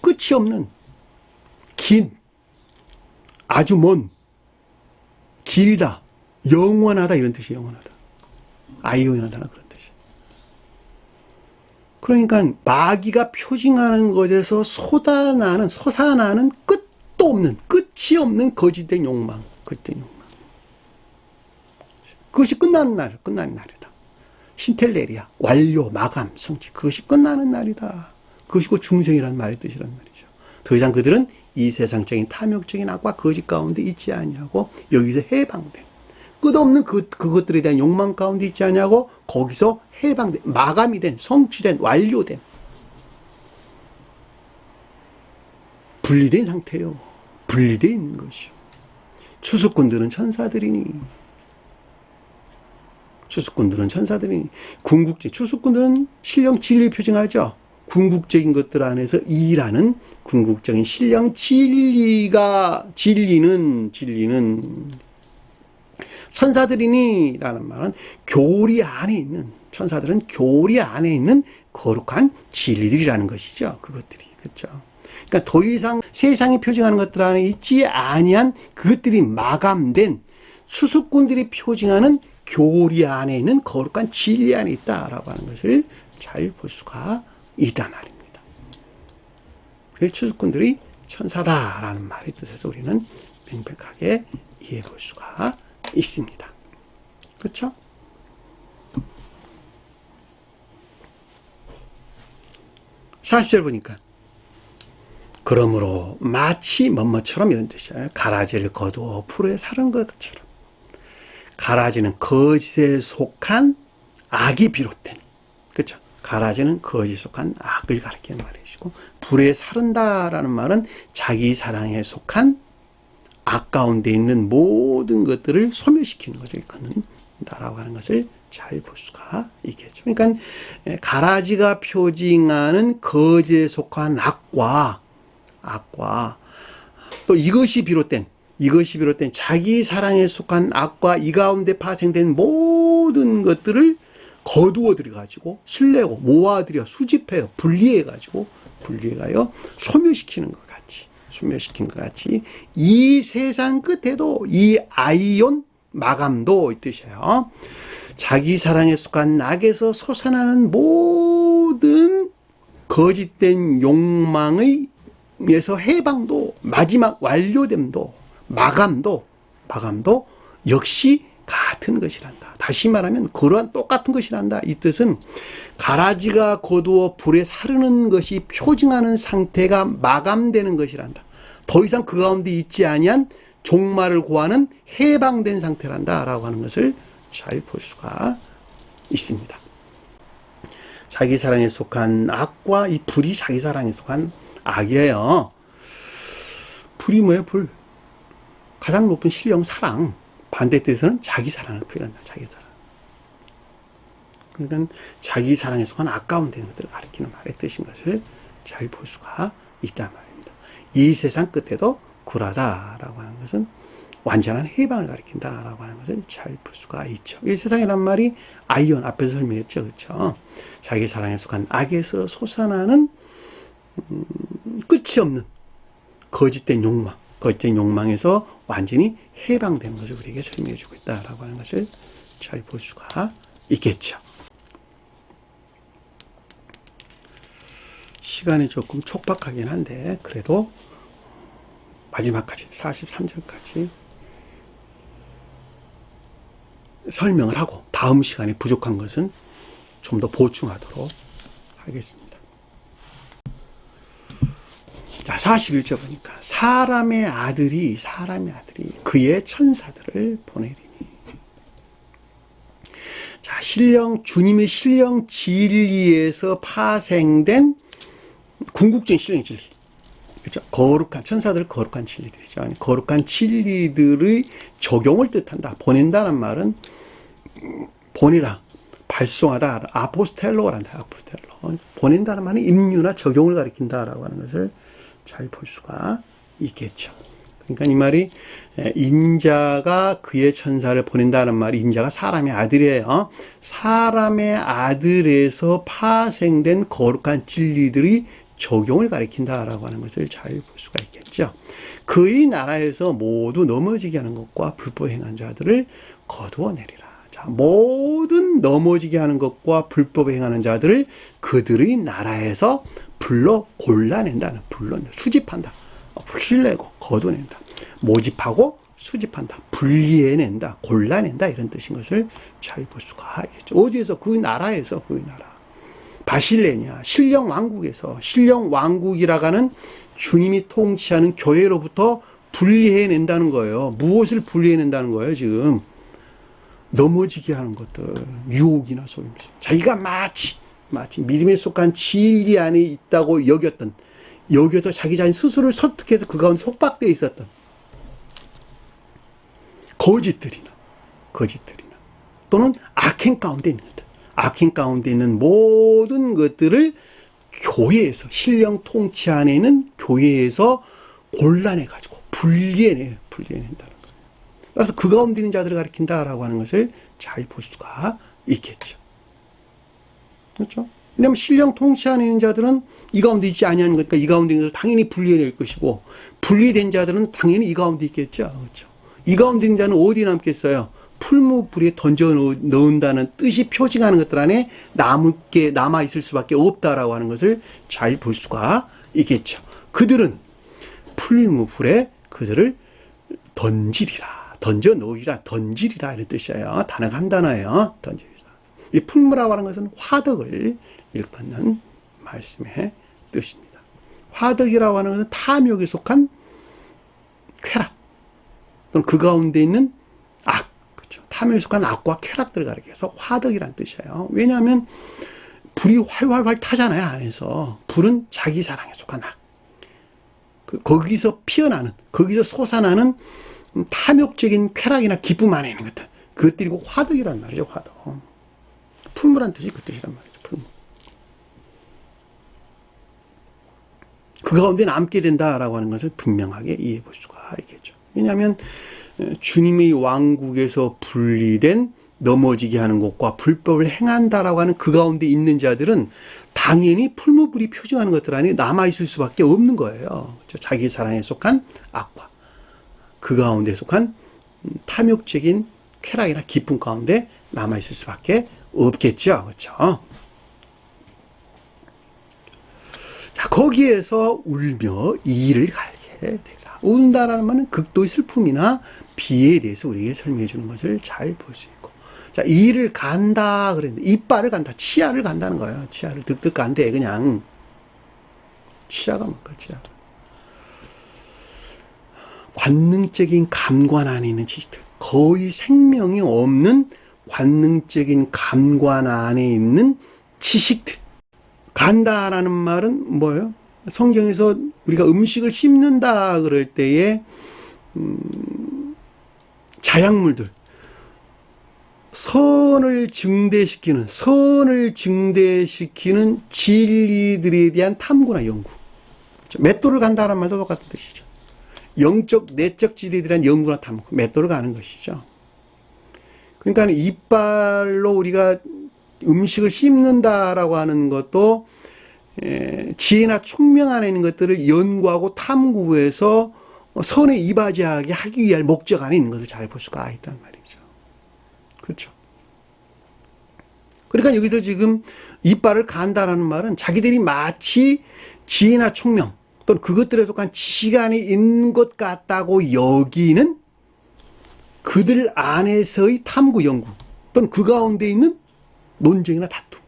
끝이 없는, 긴, 아주 먼, 길다, 영원하다 이런 뜻이 영원하다. 아이온이라는 그런 뜻이. 그러니까 마귀가 표징하는 것에서 솟아나는 끝도 없는, 끝이 없는 거짓된 욕망, 그것이 끝나는 날이다. 신텔레리아, 완료, 마감, 성취. 그것이 끝나는 날이다. 그것이 곧 중생이라는 말의 뜻이란 말이죠. 더 이상 그들은 이 세상적인 탐욕적인 악과 거짓 가운데 있지 않냐고, 여기서 해방된, 끝없는 그것들에 대한 욕망 가운데 있지 않냐고, 거기서 해방된, 마감이 된, 성취된, 완료된, 분리된 상태요. 분리되어 있는 것이요. 추수꾼들은 천사들이니, 추수꾼들은 신령 진리를 표징하죠. 궁극적인 것들 안에서 일하는 궁극적인 신령 진리는 천사들이니라는 말은 교리 안에 있는, 천사들은 교리 안에 있는 거룩한 진리들이라는 것이죠. 그것들이. 그렇죠. 그러니까 더 이상 세상이 표징하는 것들 안에 있지 아니한 그것들이 마감된 수수꾼들이 표징하는 교리 안에 있는 거룩한 진리 안에 있다라고 하는 것을 잘 볼 수가 있단 말입니다. 그 추수꾼들이 천사다라는 말의 뜻에서 우리는 명백하게 이해해 볼 수가 있습니다. 그렇죠? (40절) 보니까 그러므로 마치 뭐뭐처럼 이런 뜻이에요. 가라지를 거두어 풀에 사른 것처럼. 가라지는 거짓에 속한 악이 비롯된, 그렇죠? 가라지는 거짓에 속한 악을 가리키는 말이시고, 불에 사른다라는 말은 자기 사랑에 속한 악 가운데 있는 모든 것들을 소멸시키는 것을 일컫는다라고 하는 것을 잘 볼 수가 있겠죠. 그러니까 가라지가 표징하는 거짓에 속한 악과 또 이것이 비롯된 자기 사랑에 속한 악과 이 가운데 파생된 모든 것들을 거두어 들여가지고 실내고 모아들여 수집해요. 분리해가지고 소멸시키는 것 같이 이 세상 끝에도 이 아이온 마감도 이 뜻이에요. 자기 사랑에 속한 악에서 솟아나는 모든 거짓된 욕망의 에서 해방도, 마지막 완료됨도, 마감도 역시 같은 것이란다. 다시 말하면 그러한 똑같은 것이란다. 이 뜻은 가라지가 거두어 불에 사르는 것이 표징하는 상태가 마감되는 것이란다. 더 이상 그 가운데 있지 아니한 종말을 고하는 해방된 상태란다 라고 하는 것을 잘 볼 수가 있습니다. 자기 사랑에 속한 악과 이 불이 자기 사랑에 속한 악이에요. 불이 뭐예요? 불. 가장 높은 신령 사랑. 반대 뜻에서는 자기 사랑을 표현한다. 자기 사랑. 그러니까 자기 사랑에 속한 아까운 되는 것들을 가리키는 말의 뜻인 것을 잘 볼 수가 있단 말입니다. 이 세상 끝에도 굴하다라고 하는 것은 완전한 해방을 가리킨다라고 하는 것을 잘 볼 수가 있죠. 이 세상이란 말이 아이온 앞에서 설명했죠. 그렇죠? 자기 사랑에 속한 악에서 솟아나는 끝이 없는 거짓된 욕망에서 완전히 해방되는 것을 우리에게 설명해 주고 있다라고 하는 것을 잘 볼 수가 있겠죠. 시간이 조금 촉박하긴 한데 그래도 마지막까지 43절까지 설명을 하고 다음 시간에 부족한 것은 좀 더 보충하도록 하겠습니다. 자, 41절 보니까 사람의 아들이 그의 천사들을 보내리니. 자, 주님의 신령 진리에서 파생된 궁극적인 신령의 진리. 그렇죠? 거룩한 천사들, 거룩한 진리들이죠. 거룩한 진리들의 적용을 뜻한다. 보낸다는 말은 보내다, 발송하다, 아포스텔로란다. 보낸다는 말은 임유나 적용을 가리킨다라고 하는 것을 잘 볼 수가 있겠죠. 그러니까 이 말이 인자가 그의 천사를 보낸다는 말이 인자가 사람의 아들이에요. 사람의 아들에서 파생된 거룩한 진리들이 적용을 가리킨다라고 하는 것을 잘 볼 수가 있겠죠. 그의 나라에서 모두 넘어지게 하는 것과 불법 행한 자들을 거두어내리라. 자, 모든 넘어지게 하는 것과 불법 행하는 자들을 그들의 나라에서 골라낸다는, 수집한다, 풀내고 거둬낸다, 모집하고 수집한다, 분리해낸다, 골라낸다 이런 뜻인 것을 잘 볼 수가 있겠죠. 어디에서? 그 나라에서, 그 나라. 바실레냐, 신령 왕국에서, 신령 왕국이라고 하는 주님이 통치하는 교회로부터 분리해낸다는 거예요. 무엇을 분리해낸다는 거예요, 지금? 넘어지게 하는 것들, 유혹이나 속임수. 자기가 마치 믿음에 속한 진리 안에 있다고 여겼던 자기 자신 스스로를 설득해서 그 가운데 속박되어 있었던 거짓들이나 또는 악행 가운데 있는 것들, 악행 가운데 있는 모든 것들을 교회에서, 신령 통치 안에 있는 교회에서 골라내가지고 분리해낸다는 거예요. 그래서 그 가운데 있는 자들을 가리킨다라고 하는 것을 잘 볼 수가 있겠죠. 그렇죠? 왜냐하면 신령 통치 안에 있는 자들은 이 가운데 있지 아니하는 거니까 이 가운데 있는 자들 당연히 분리해낼 것이고, 분리된 자들은 당연히 이 가운데 있겠죠. 그렇죠? 이 가운데 있는 자는 어디 남겠어요? 풀무불에 던져 넣는다는 뜻이 표징하는 것들 안에 남아 있을 수밖에 없다라고 하는 것을 잘 볼 수가 있겠죠. 그들은 풀무불에 그들을 던져 넣으리라, 던지리라 이런 뜻이에요. 단어가 한 단어예요. 던지리라. 이 풀무라고 하는 것은 화덕을 일컫는 말씀의 뜻입니다. 화덕이라고 하는 것은 탐욕에 속한 쾌락 또는 그 가운데 있는 악, 그렇죠. 탐욕에 속한 악과 쾌락들을 가리켜서 화덕이라는 뜻이에요. 왜냐하면 불이 활활활 타잖아요. 안에서 불은 자기 사랑에 속한 악, 거기서 피어나는, 거기서 솟아나는 탐욕적인 쾌락이나 기쁨 안에 있는 것들, 그것들이 화덕이란 말이죠. 화덕, 풀무란 뜻이 그 뜻이란 말이죠. 풀무. 그 가운데 남게 된다라고 하는 것을 분명하게 이해해 볼 수가 있겠죠. 왜냐하면 주님의 왕국에서 분리된 넘어지게 하는 것과 불법을 행한다라고 하는 그 가운데 있는 자들은 당연히 풀무불이 표징하는 것들 안에 남아있을 수밖에 없는 거예요. 자기 사랑에 속한 악과 그 가운데 속한 탐욕적인 쾌락이나 기쁨 가운데 남아있을 수밖에 없겠죠. 그렇죠? 자, 거기에서 울며 이를 갈게 되라. 운다라는 말은 극도의 슬픔이나 비에 대해서 우리에게 설명해 주는 것을 잘 볼 수 있고, 자, 이를 간다 그랬는데 이빨을 간다, 치아를 간다는 거예요. 치아를 득득 간대. 그냥 치아가 뭔가 치아. 관능적인 감관 안에 있는 지식들, 거의 생명이 없는 관능적인 감관 안에 있는 지식들. 간다라는 말은 뭐예요? 성경에서 우리가 음식을 씹는다 그럴 때에 자약물들, 선을 증대시키는 진리들에 대한 탐구나 연구. 맷돌을 간다는 말도 똑같은 뜻이죠. 영적, 내적 진리에 대한 연구나 탐구, 맷돌을 가는 것이죠. 그러니까 이빨로 우리가 음식을 씹는다라고 하는 것도 지혜나 총명 안에 있는 것들을 연구하고 탐구해서 선에 이바지하게 하기 위한 목적 안에 있는 것을 잘 볼 수가 있단 말이죠. 그렇죠. 그러니까 여기서 지금 이빨을 간다라는 말은 자기들이 마치 지혜나 총명 또는 그것들에 속한 지식 안에 있는 것 같다고 여기는 그들 안에서의 탐구 연구 또는 그 가운데 있는 논쟁이나 다툼,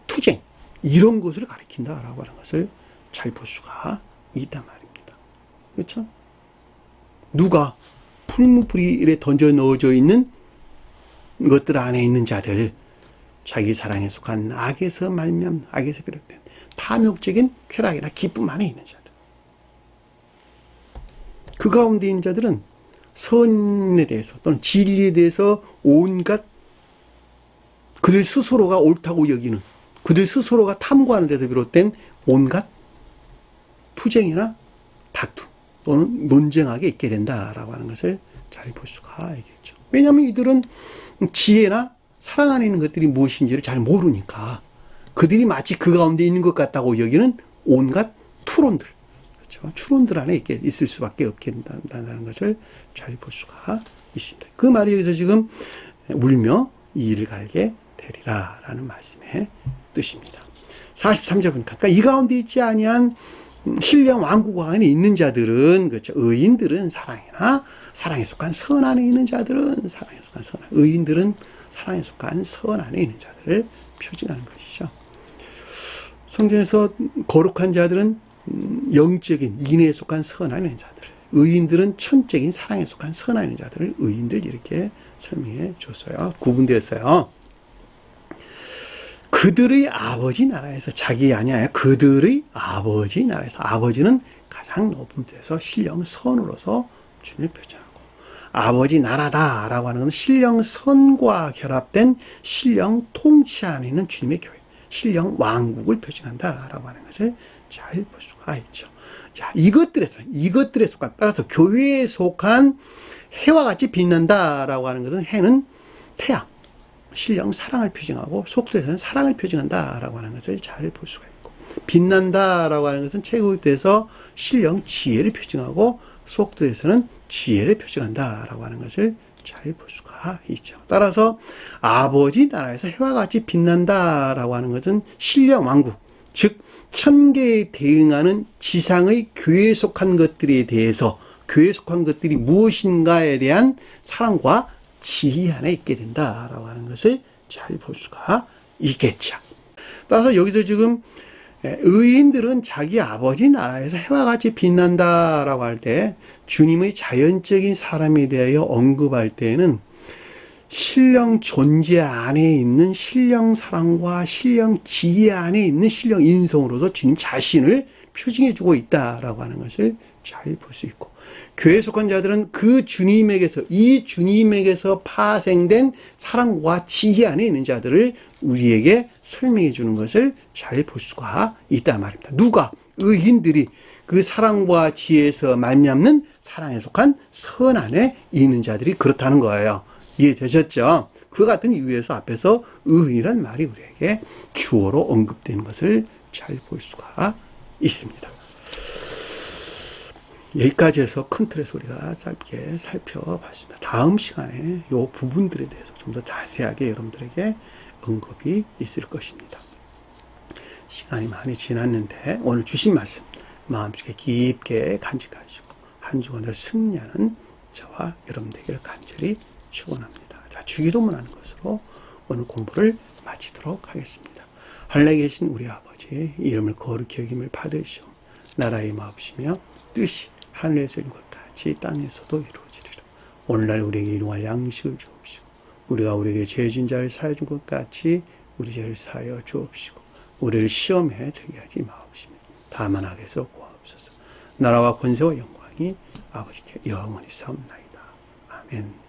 투쟁, 이런 것을 가리킨다라고 하는 것을 잘 볼 수가 있단 말입니다. 그렇죠? 누가 풀무불에 던져 넣어져 있는 것들 안에 있는 자들, 자기 사랑에 속한 악에서 말미암는, 악에서 비롯된 탐욕적인 쾌락이나 기쁨 안에 있는 자들, 그 가운데 있는 자들은 선에 대해서 또는 진리에 대해서 온갖 그들 스스로가 옳다고 여기는, 그들 스스로가 탐구하는 데서 비롯된 온갖 투쟁이나 다툼 또는 논쟁하게 있게 된다라고 하는 것을 잘 볼 수가 있겠죠. 왜냐하면 이들은 지혜나 사랑 안에 있는 것들이 무엇인지를 잘 모르니까 그들이 마치 그 가운데 있는 것 같다고 여기는 온갖 투론들, 그렇죠? 추론들 안에 있을 수밖에 없게 된다는 것을 잘 볼 수가 있습니다. 그 말이 여기서 지금 울며 이를 갈게 되리라 라는 말씀의 뜻입니다. 43절 보니까, 그러니까 이 가운데 있지 아니한 신령 왕국 안에 있는 자들은, 그렇죠, 의인들은 사랑이나 사랑에 속한 선 안에 있는 자들은 사랑에 속한 선, 의인들은 사랑에 속한 선 안에 있는 자들을 표징하는 것이죠. 성경에서 거룩한 자들은 영적인 인애에 속한 선 안에 있는 자들, 의인들은 천적인 사랑에 속한 선 안에 있는 자들을 의인들 이렇게 설명해 줬어요. 구분되었어요. 그들의 아버지 나라에서, 자기 아니야, 그들의 아버지 나라에서, 아버지는 가장 높은 데서 신령 선으로서 주님을 표현하고, 아버지 나라다라고 하는 것은 신령 선과 결합된 신령 통치 안에 있는 주님의 교회, 신령 왕국을 표현한다라고 하는 것을 잘 볼 수가 있죠. 자, 이것들에 속한, 따라서 교회에 속한 해와 같이 빛난다라고 하는 것은, 해는 태양, 신령 사랑을 표징하고 속도에서는 사랑을 표징한다라고 하는 것을 잘 볼 수가 있고, 빛난다라고 하는 것은 최고에서 신령 지혜를 표징하고 속도에서는 지혜를 표징한다라고 하는 것을 잘 볼 수가 있죠. 따라서 아버지 나라에서 해와 같이 빛난다라고 하는 것은 신령 왕국, 즉 천계에 대응하는 지상의 교회에 속한 것들에 대해서, 교회에 속한 것들이 무엇인가에 대한 사랑과 지혜 안에 있게 된다라고 하는 것을 잘 볼 수가 있겠죠. 따라서 여기서 지금 의인들은 자기 아버지 나라에서 해와 같이 빛난다라고 할 때 주님의 자연적인 사람에 대하여 언급할 때에는 신령 존재 안에 있는 신령 사랑과 신령 지혜 안에 있는 신령 인성으로도 주님 자신을 표징해 주고 있다라고 하는 것을 잘 볼 수 있고, 교회에 속한 자들은 그 주님에게서, 이 주님에게서 파생된 사랑과 지혜 안에 있는 자들을 우리에게 설명해 주는 것을 잘 볼 수가 있다 말입니다. 누가? 의인들이 그 사랑과 지혜에서 말미암는 사랑에 속한 선 안에 있는 자들이 그렇다는 거예요. 이해되셨죠? 그 같은 이유에서 앞에서 의인이란 말이 우리에게 주어로 언급되는 것을 잘 볼 수가 있습니다. 여기까지 해서 큰 틀의 소리가 짧게 살펴봤습니다. 다음 시간에 이 부분들에 대해서 좀 더 자세하게 여러분들에게 언급이 있을 것입니다. 시간이 많이 지났는데 오늘 주신 말씀 마음속에 깊게 간직하시고 한 주간을 승리하는 저와 여러분 되기를 간절히 축원합니다. 자, 주기도문하는 것으로 오늘 공부를 마치도록 하겠습니다. 하늘에 계신 우리 아버지, 이름을 거룩히 여김을 받으시오. 나라의 마옵시며 뜻이 하늘에서 이룬 것 같이 땅에서도 이루어지리라. 오늘날 우리에게 일용할 양식을 주옵시고, 우리가 우리에게 죄진 자를 사하여 준 것 같이 우리 죄를 사하여 주옵시고, 우리를 시험에 들게 하지 마옵시며 다만 악에서 구하옵소서. 나라와 권세와 영광이 아버지께 영원히 사옵나이다. 아멘.